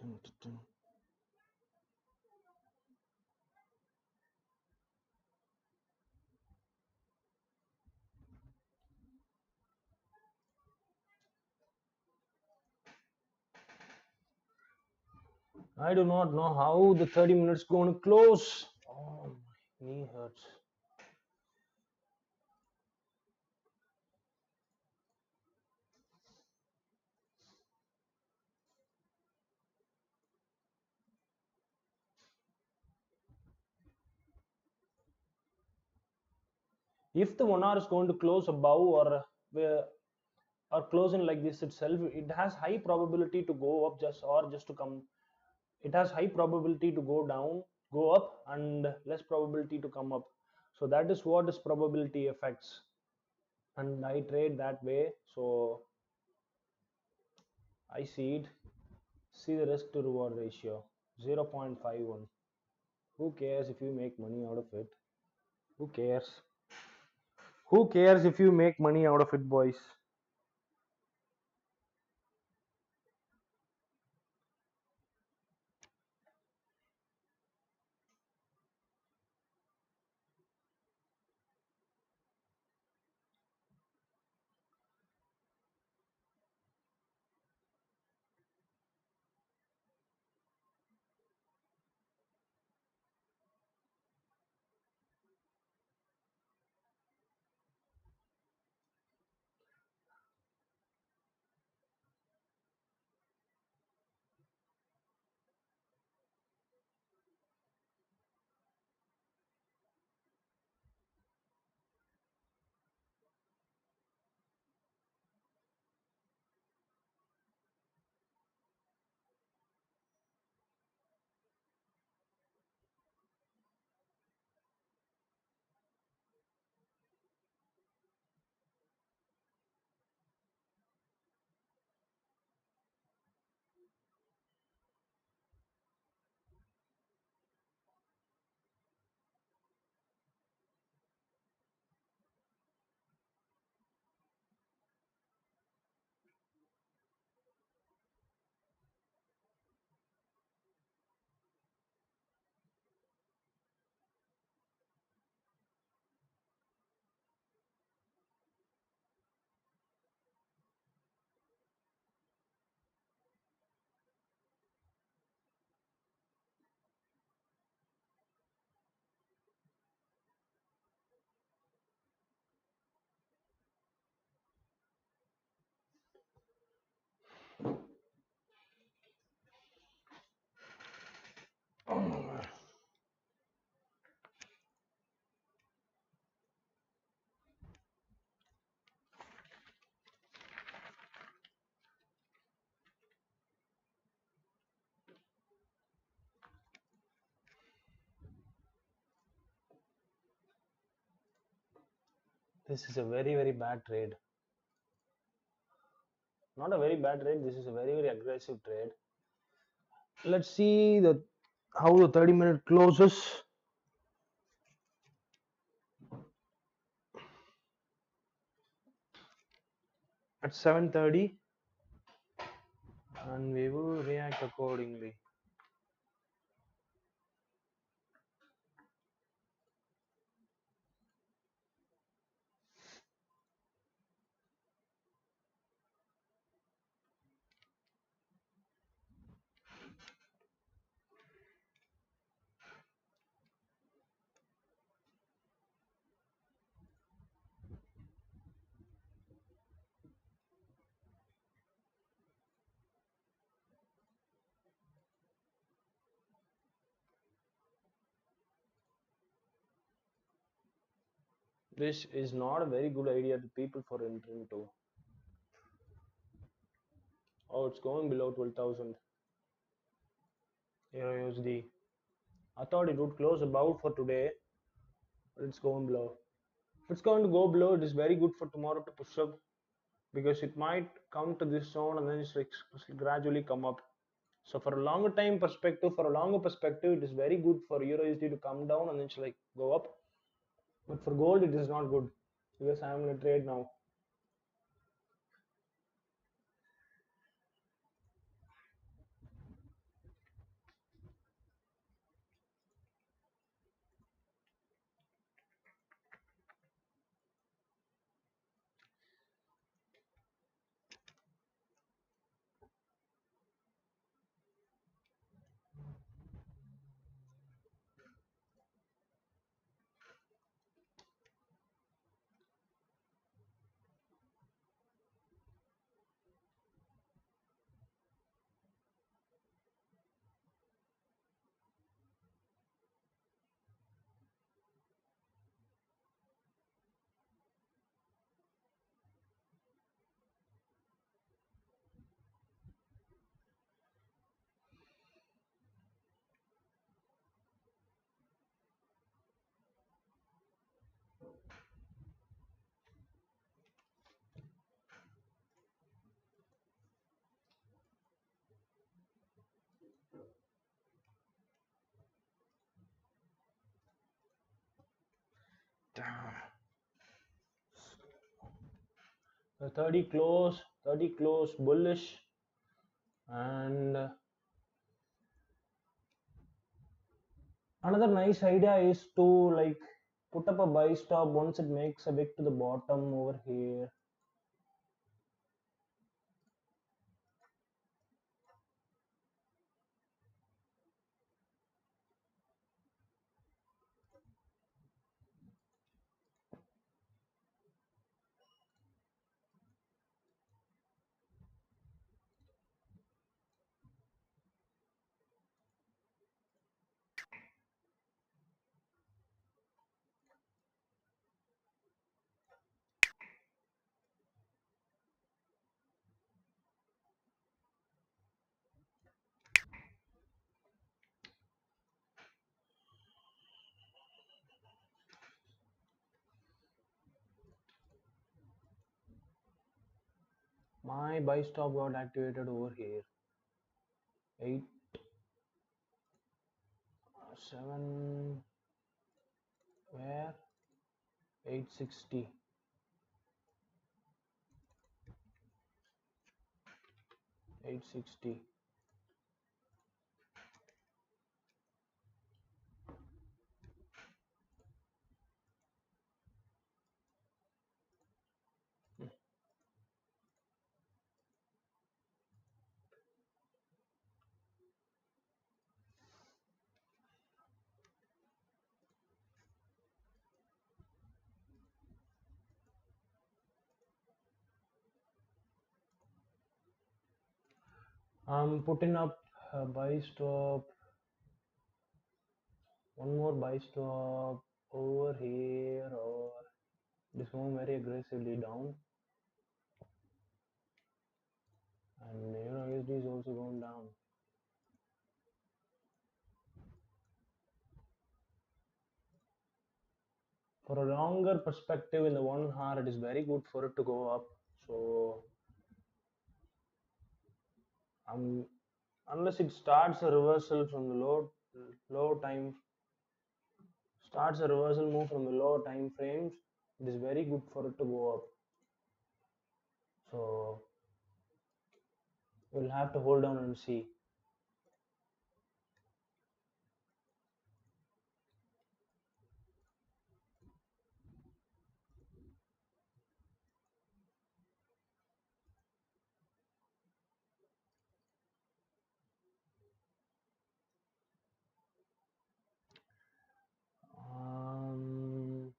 Speaker 1: Dun, dun, dun. I do not know how the 30 minutes going to close. Oh, my knee hurts. If the 1 hour is going to close above or closing like this itself, it has high probability to go up just to come. It has high probability to go up, and less probability to come up. So that is what is probability effects, and I trade that way. So I see it. See the risk to reward ratio 0.51. Who cares if you make money out of it? Who cares? Who cares if you make money out of it, boys? This is a very, very bad trade. Not a very bad trade. This is a very, very aggressive trade. Let's see how the 30-minute closes. At 7:30, and we will react accordingly. This is not a very good idea to people for entering to. Oh, it's going below 12,000. Eurusd. I thought it would close above for today, but it's going below. If it's going to go below, it is very good for tomorrow to push up, because it might come to this zone and then it's like gradually come up. So for a longer time perspective, it is very good for Eurusd to come down and then it's like go up. But for gold, it is not good, because I am in a trade now. 30 close bullish, and another nice idea is to like put up a buy stop once it makes a wick to the bottom over here. My buy stop got activated over here. 8 7 where 860. 860. I'm putting up a buy stop, one more buy stop over here, or this one very aggressively down, and Eurusd is also going down. For a longer perspective in the 1 hour, it is very good for it to go up. So unless it starts a reversal from the low time, starts a reversal move from the low time frames, it is very good for it to go up. So we'll have to hold on and see. Um,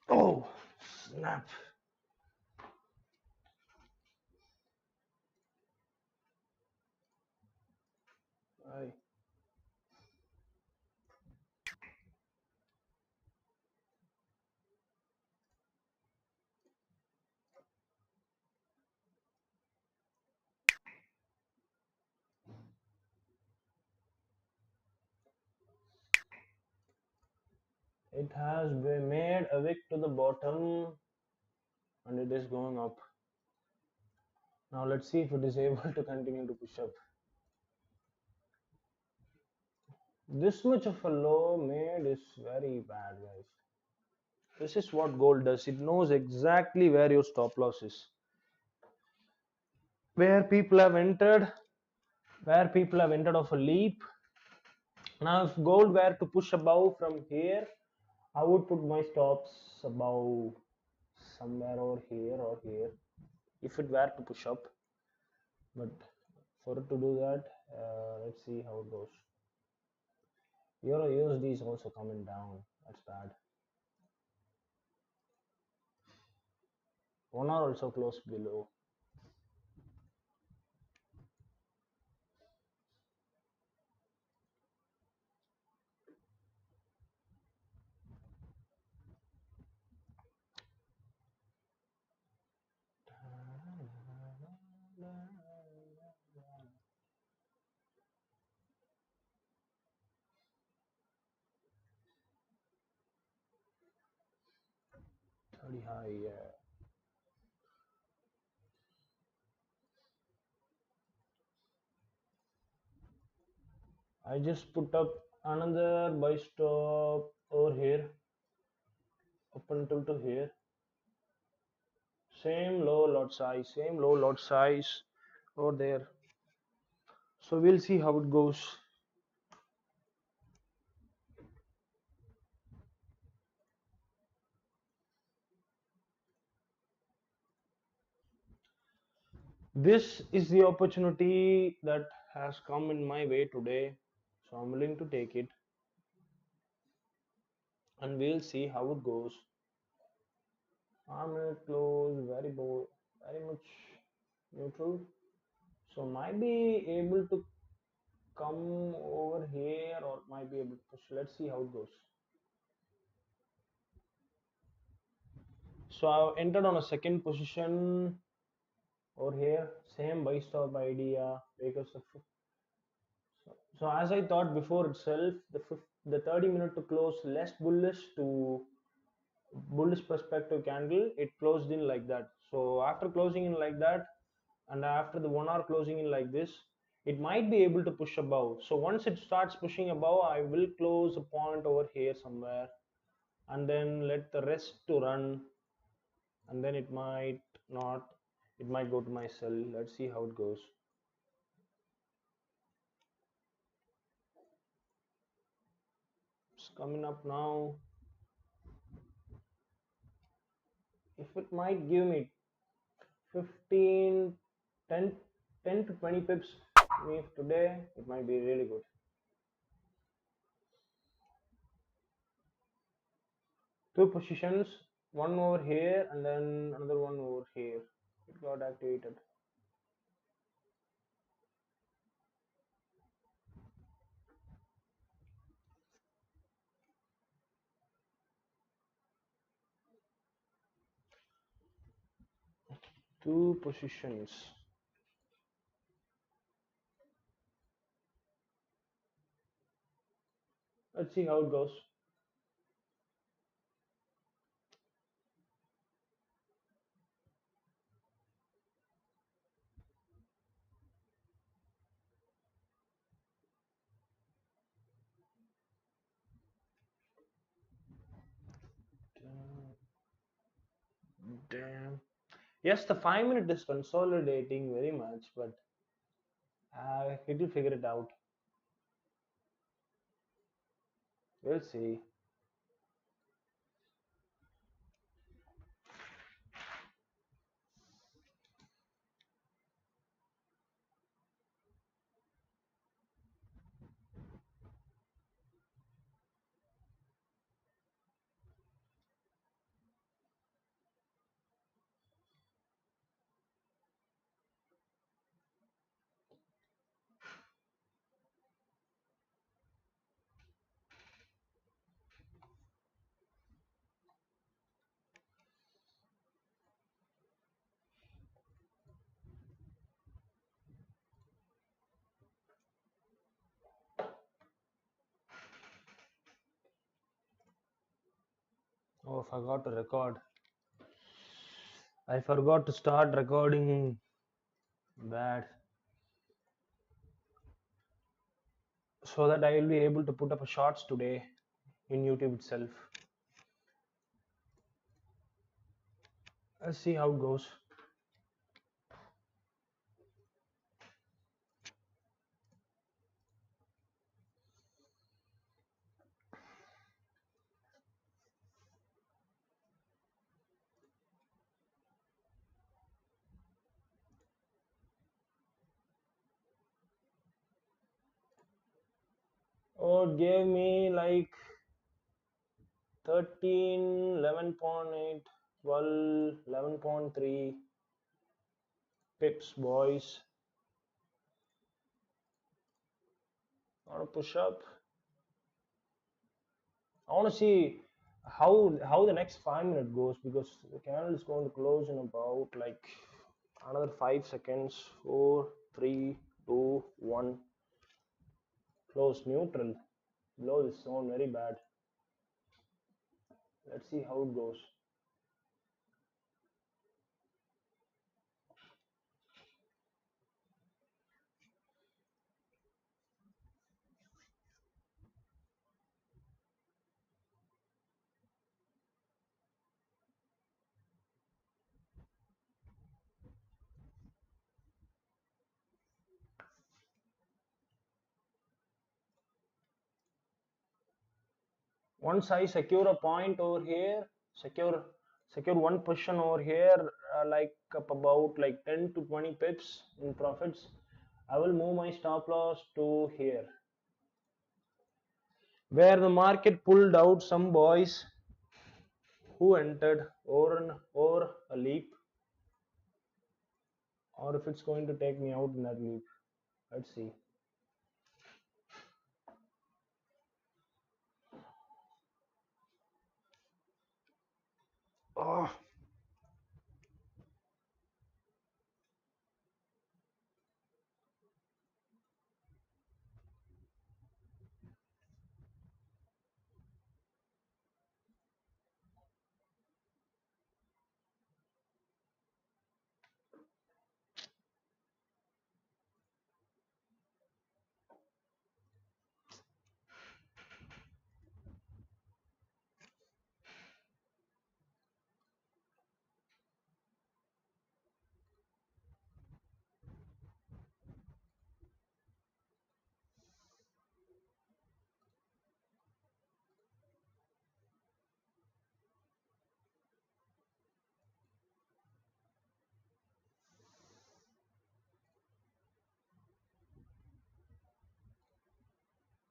Speaker 1: oh, snap. Aye. It has been made a wick to the bottom and it is going up. Now let's see if it is able to continue to push up. This much of a low made is very bad, guys. This is what gold does. It knows exactly where your stop loss is. Where people have entered, off a leap. Now if gold were to push above from here, I would put my stops above somewhere over here or here if it were to push up. But for it to do that, let's see how it goes. Eurusd is also coming down. That's bad. 1 hour also close below. Pretty high, yeah. I just put up another buy stop over here, up until to here. Same low lot size over there. So we'll see how it goes. This is the opportunity that has come in my way today, so I'm willing to take it, and we'll see how it goes. I'm close, very much neutral. So might be able to come over here or might be able to push. Let's see how it goes. So I've entered on a second position over here. Same buy stop idea because so as I thought before itself, the 30 minute to close less bullish perspective candle, it closed in like that. So after closing in like that, and after the 1 hour closing in like this, it might be able to push above. So once it starts pushing above, I will close a point over here somewhere and then let the rest to run, and then it might not, it might go to my sell. Let's see how it goes. It's coming up now. If it might give me 15 10 10 to 20 pips me today, it might be really good. Two positions, one over here and then another one over here. It got activated. Two positions. Let's see how it goes. Damn. Yes, the 5 minute is consolidating very much, but it will figure it out. We'll see. Oh, I forgot to record. I forgot to start recording. Bad. So that I will be able to put up a shorts today in YouTube itself. Let's see how it goes. Oh, it gave me like 13, 11.8, 12, 11.3 pips, boys. Want to push up? I want to see how the next 5 minute goes because the candle is going to close in about like another 5 seconds. 4, 3, 2, 1. Close neutral. Below this zone very bad. Let's see how it goes. Once I secure a point over here, secure secure one position over here, like up about like 10 to 20 pips in profits, I will move my stop loss to here, where the market pulled out some boys who entered over a leap, or if it's going to take me out in that leap. Let's see. Oh,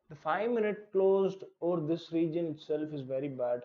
Speaker 1: the 5 minute closed over this region itself is very bad.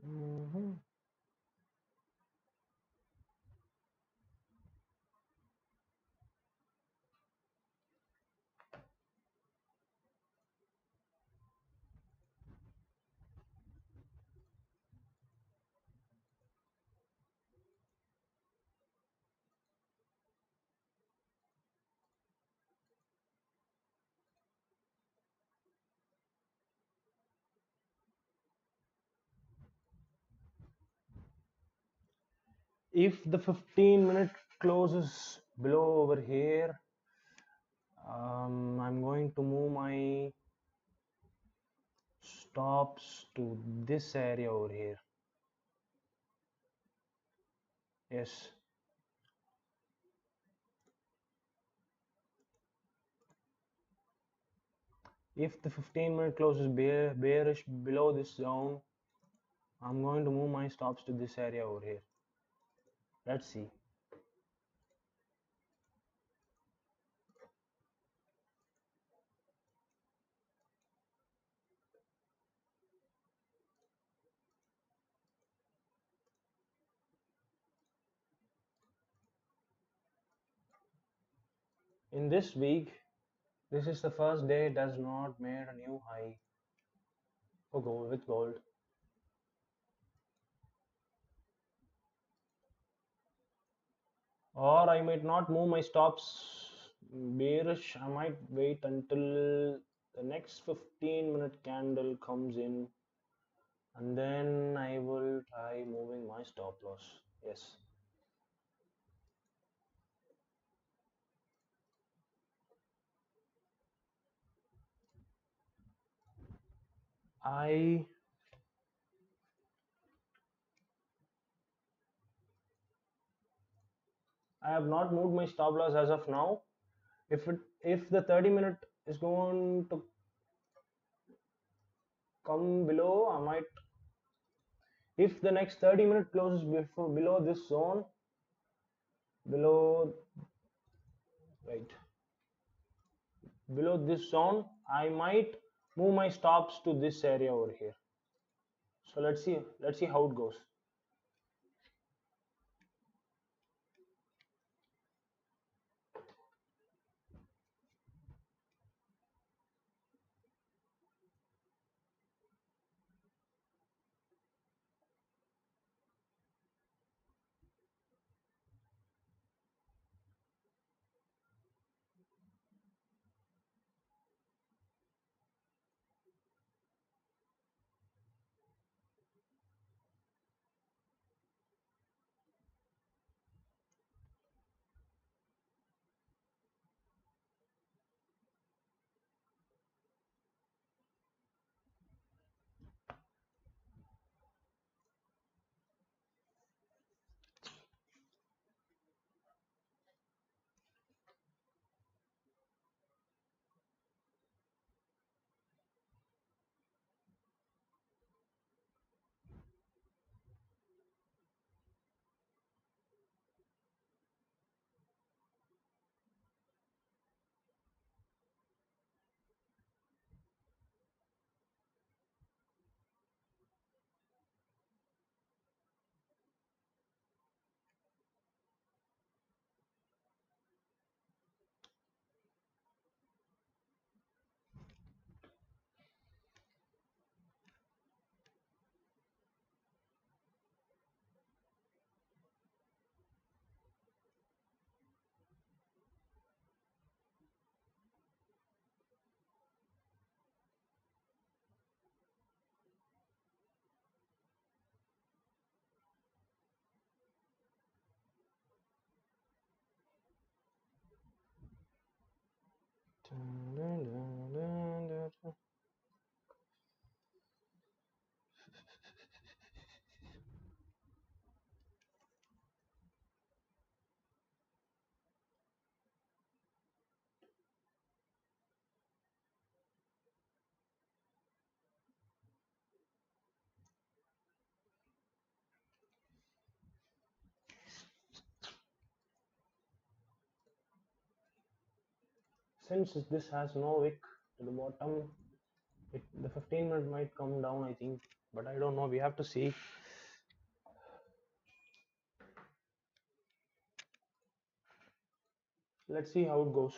Speaker 1: Mhm. If the 15-minute closes below over here, I'm going to move my stops to this area over here. Yes. If the 15-minute closes bearish below this zone, I'm going to move my stops to this area over here. Let's see. In this week, this is the first day it has not made a new high for gold with gold. Or I might not move my stops bearish. I might wait until the next 15-minute candle comes in, and then I will try moving my stop loss. Yes. I I have not moved my stop loss as of now. If the 30-minute is going to come below, I might, if the next 30-minute closes below this zone, below, right, below this zone, I might move my stops to this area over here. So let's see how it goes. Since this has no wick to the bottom, the 15 minute might come down, I think, but I don't know. We have to see. Let's see how it goes.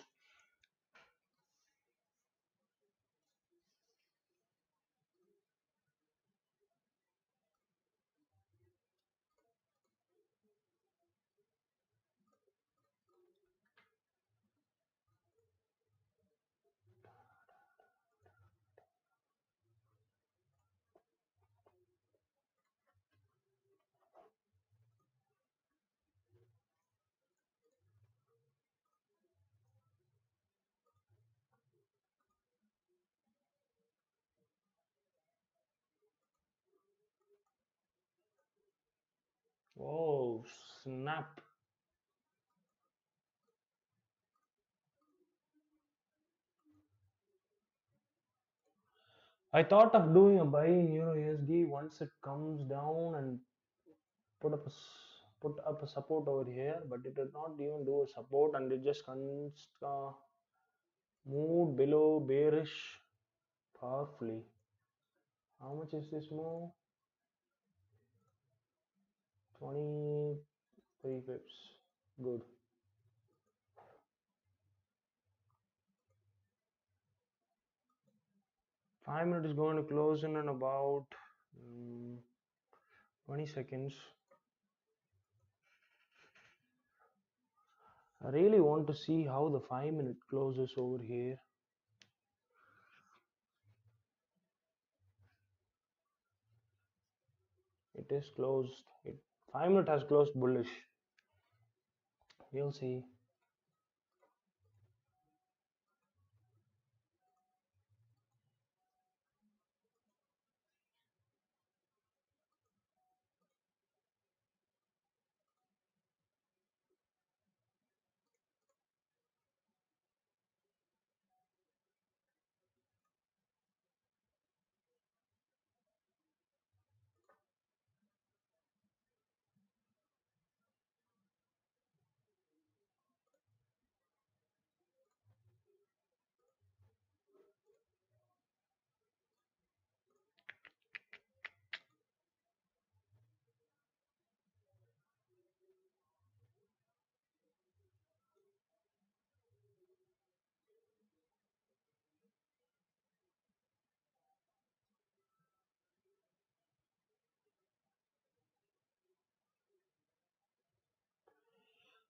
Speaker 1: Oh, snap. I thought of doing a buy in Euro once it comes down and put up a support over here, but it did not even do a support and it just moved below bearish powerfully. How much is this move? 23 pips. Good. 5 minutes is going to close in about 20 seconds. I really want to see how the 5 minute closes over here. It is closed. 5 minute has closed bullish. We'll see.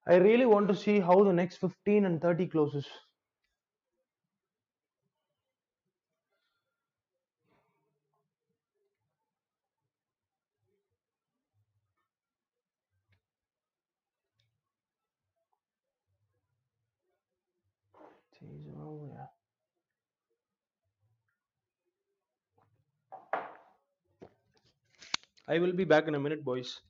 Speaker 1: I really want to see how the next 15 and 30 closes. Oh, yeah. I will be back in a minute, boys.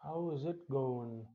Speaker 1: How is it going?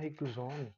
Speaker 1: hike is on.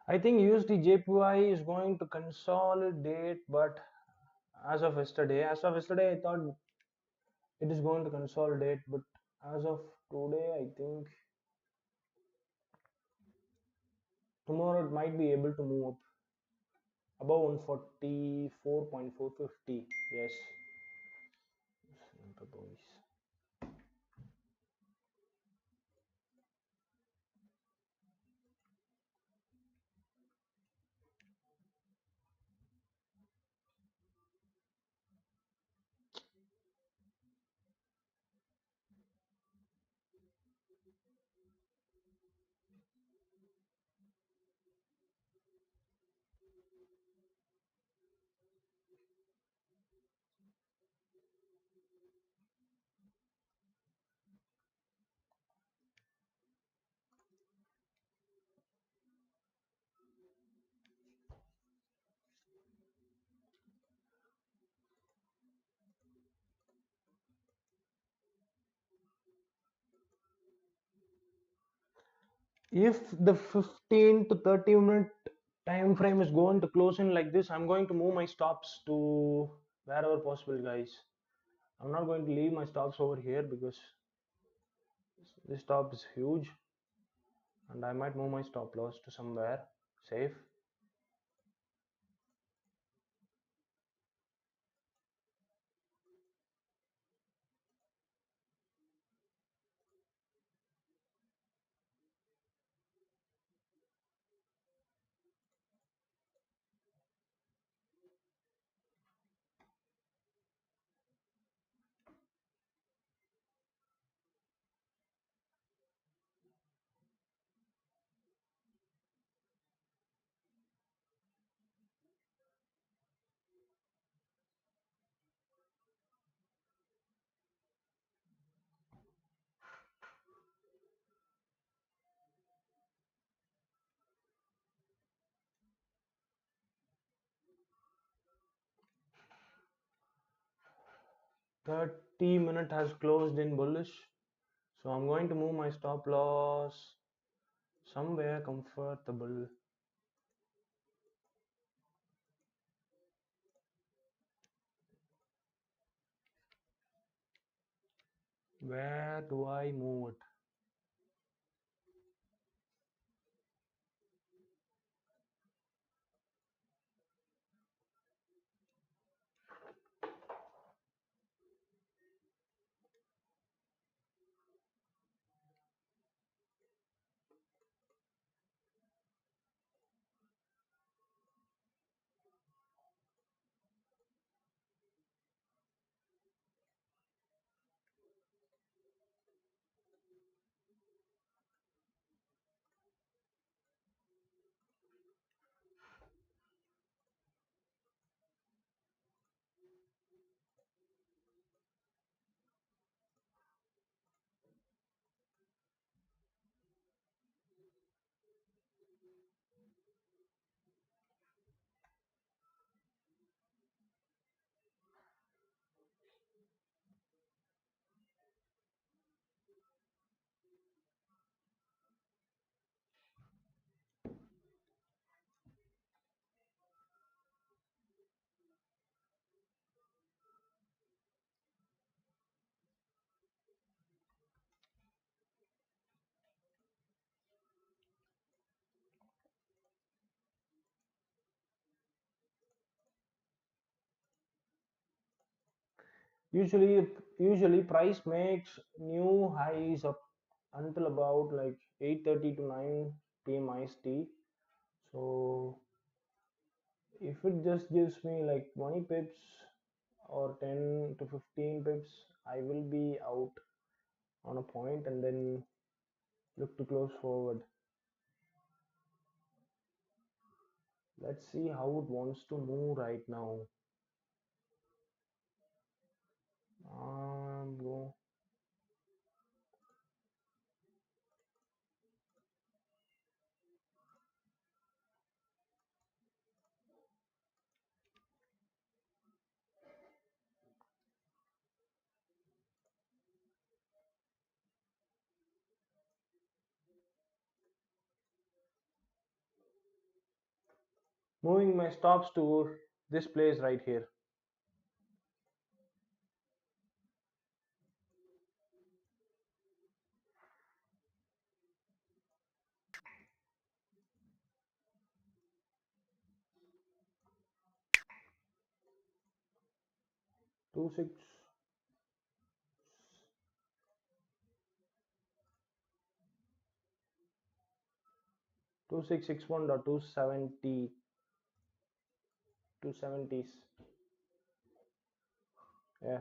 Speaker 1: I think Usdjpy is going to consolidate, but as of yesterday, I thought it is going to consolidate, but as of today, I think tomorrow it might be able to move up above 144.450. Yes. Boys. 'If the 15 to 30 minute time frame is going to close in like this, I'm going to move my stops to wherever possible, guys. I'm not going to leave my stops over here because this stop is huge, and I might move my stop loss to somewhere safe. 30 minute has closed in bullish, so I'm going to move my stop loss somewhere comfortable. Where do I move it? Usually, usually price makes new highs up until about like 8:30 to 9 p.m. IST. So if it just gives me like 20 pips or 10 to 15 pips, I will be out on a point and then look to close forward. Let's see how it wants to move right now. Go. Moving my stops to this place right here. 2 6 2661.270 270s. Yeah.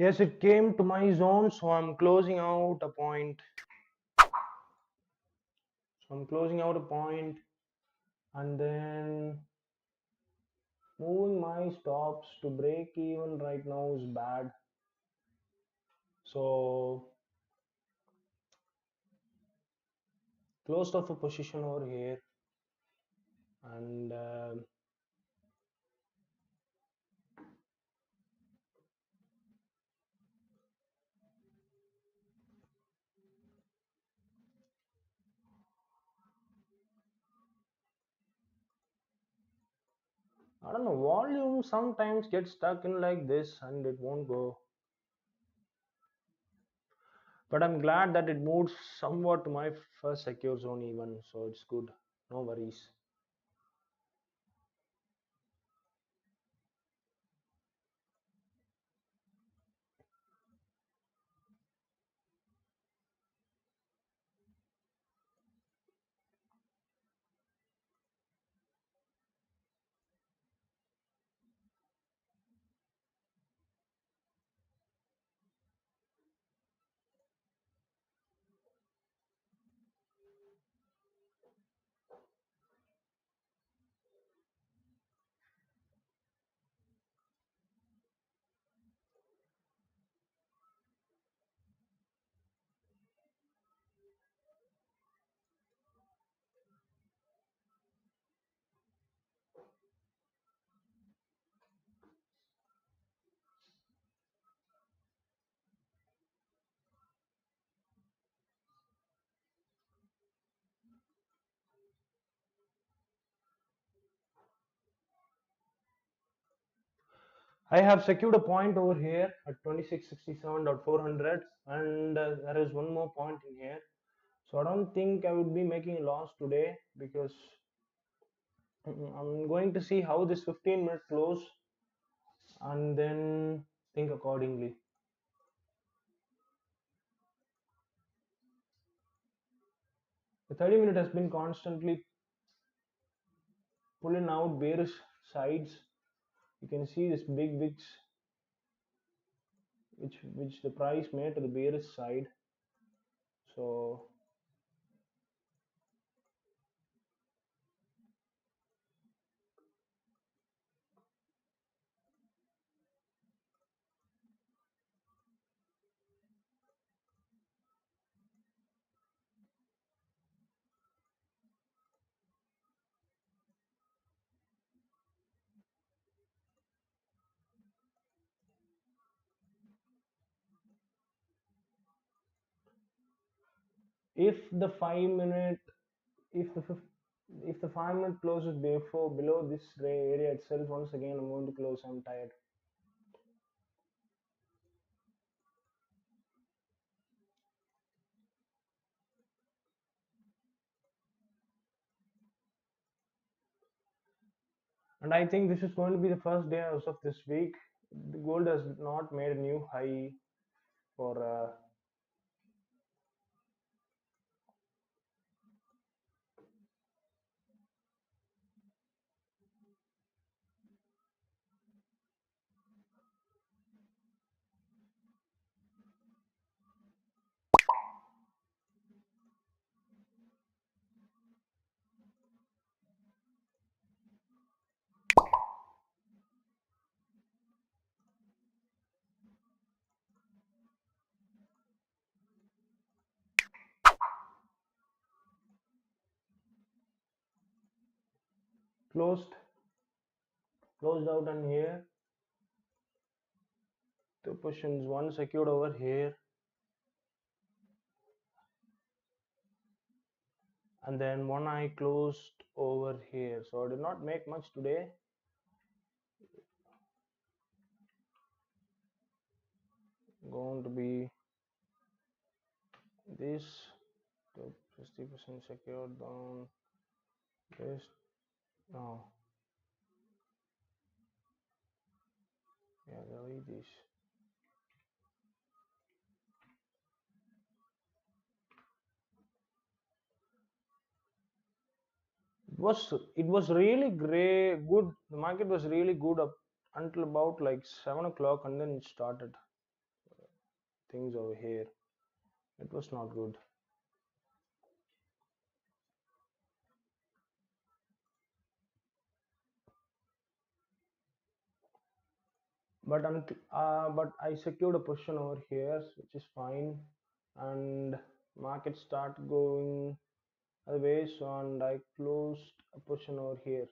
Speaker 1: Yes, it came to my zone, so I'm closing out a point. So I'm closing out a point and then moving my stops to break even right now is bad. So closed off a position over here and I don't know, volume sometimes gets stuck in like this and it won't go. But I'm glad that it moved somewhat to my first secure zone even, so it's good. No worries. I have secured a point over here at 2667.400 and there is one more point in here. So I don't think I would be making a loss today because I'm going to see how this 15-minute close and then think accordingly. The 30-minute has been constantly pulling out bearish sides. You can see this big wicks which the price made to the bearish side. So if the 5-minute if the if the 5-minute closes before below this area itself, once again I'm going to close. I'm tired. And I think this is going to be the first day as of this week. The gold has not made a new high for closed closed out, and here two positions, one secured over here and then one I closed over here. So I did not make much today. Going to be this 50% secured down this. No, yeah, really this. It was really good. The market was really good up until about like 7 o'clock, and then it started things over here. It was not good. But I secured a position over here, which is fine, and market start going other way. So and I closed a position over here.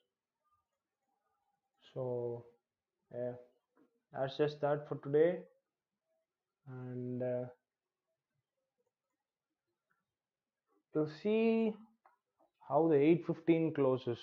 Speaker 1: So yeah, that's just that for today, and we'll see how the 8:15 closes.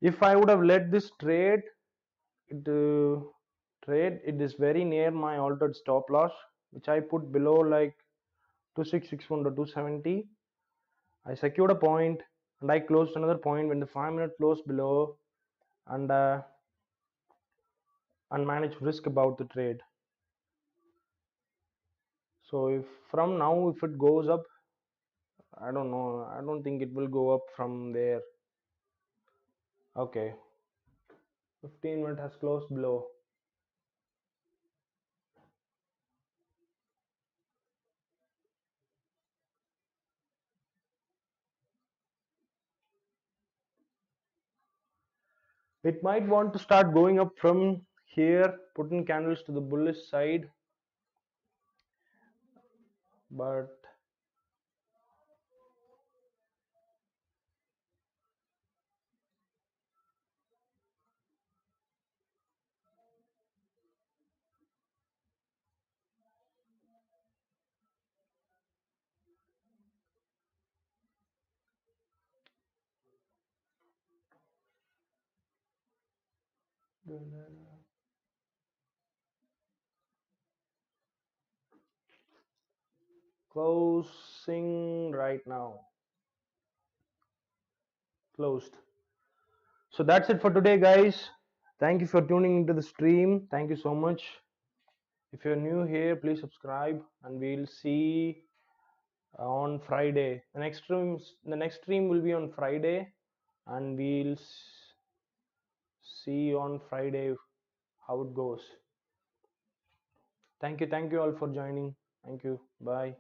Speaker 1: If I would have let this it it is very near my altered stop loss, which I put below like 2661 to 270. I secured a point and I closed another point when the 5 minute closed below, and managed risk about the trade. So if from now if it goes up, I don't know, I don't think it will go up from there. Okay, 15 minute has closed below. It might want to start going up from here, putting candles to the bullish side, but closing right now, closed. So that's it for today, guys. Thank you for tuning into the stream. Thank you so much. If you're new here, please subscribe, and we'll see on Friday. The next stream will be on Friday, and we'll see on Friday how it goes. Thank you all for joining. Thank you. Bye.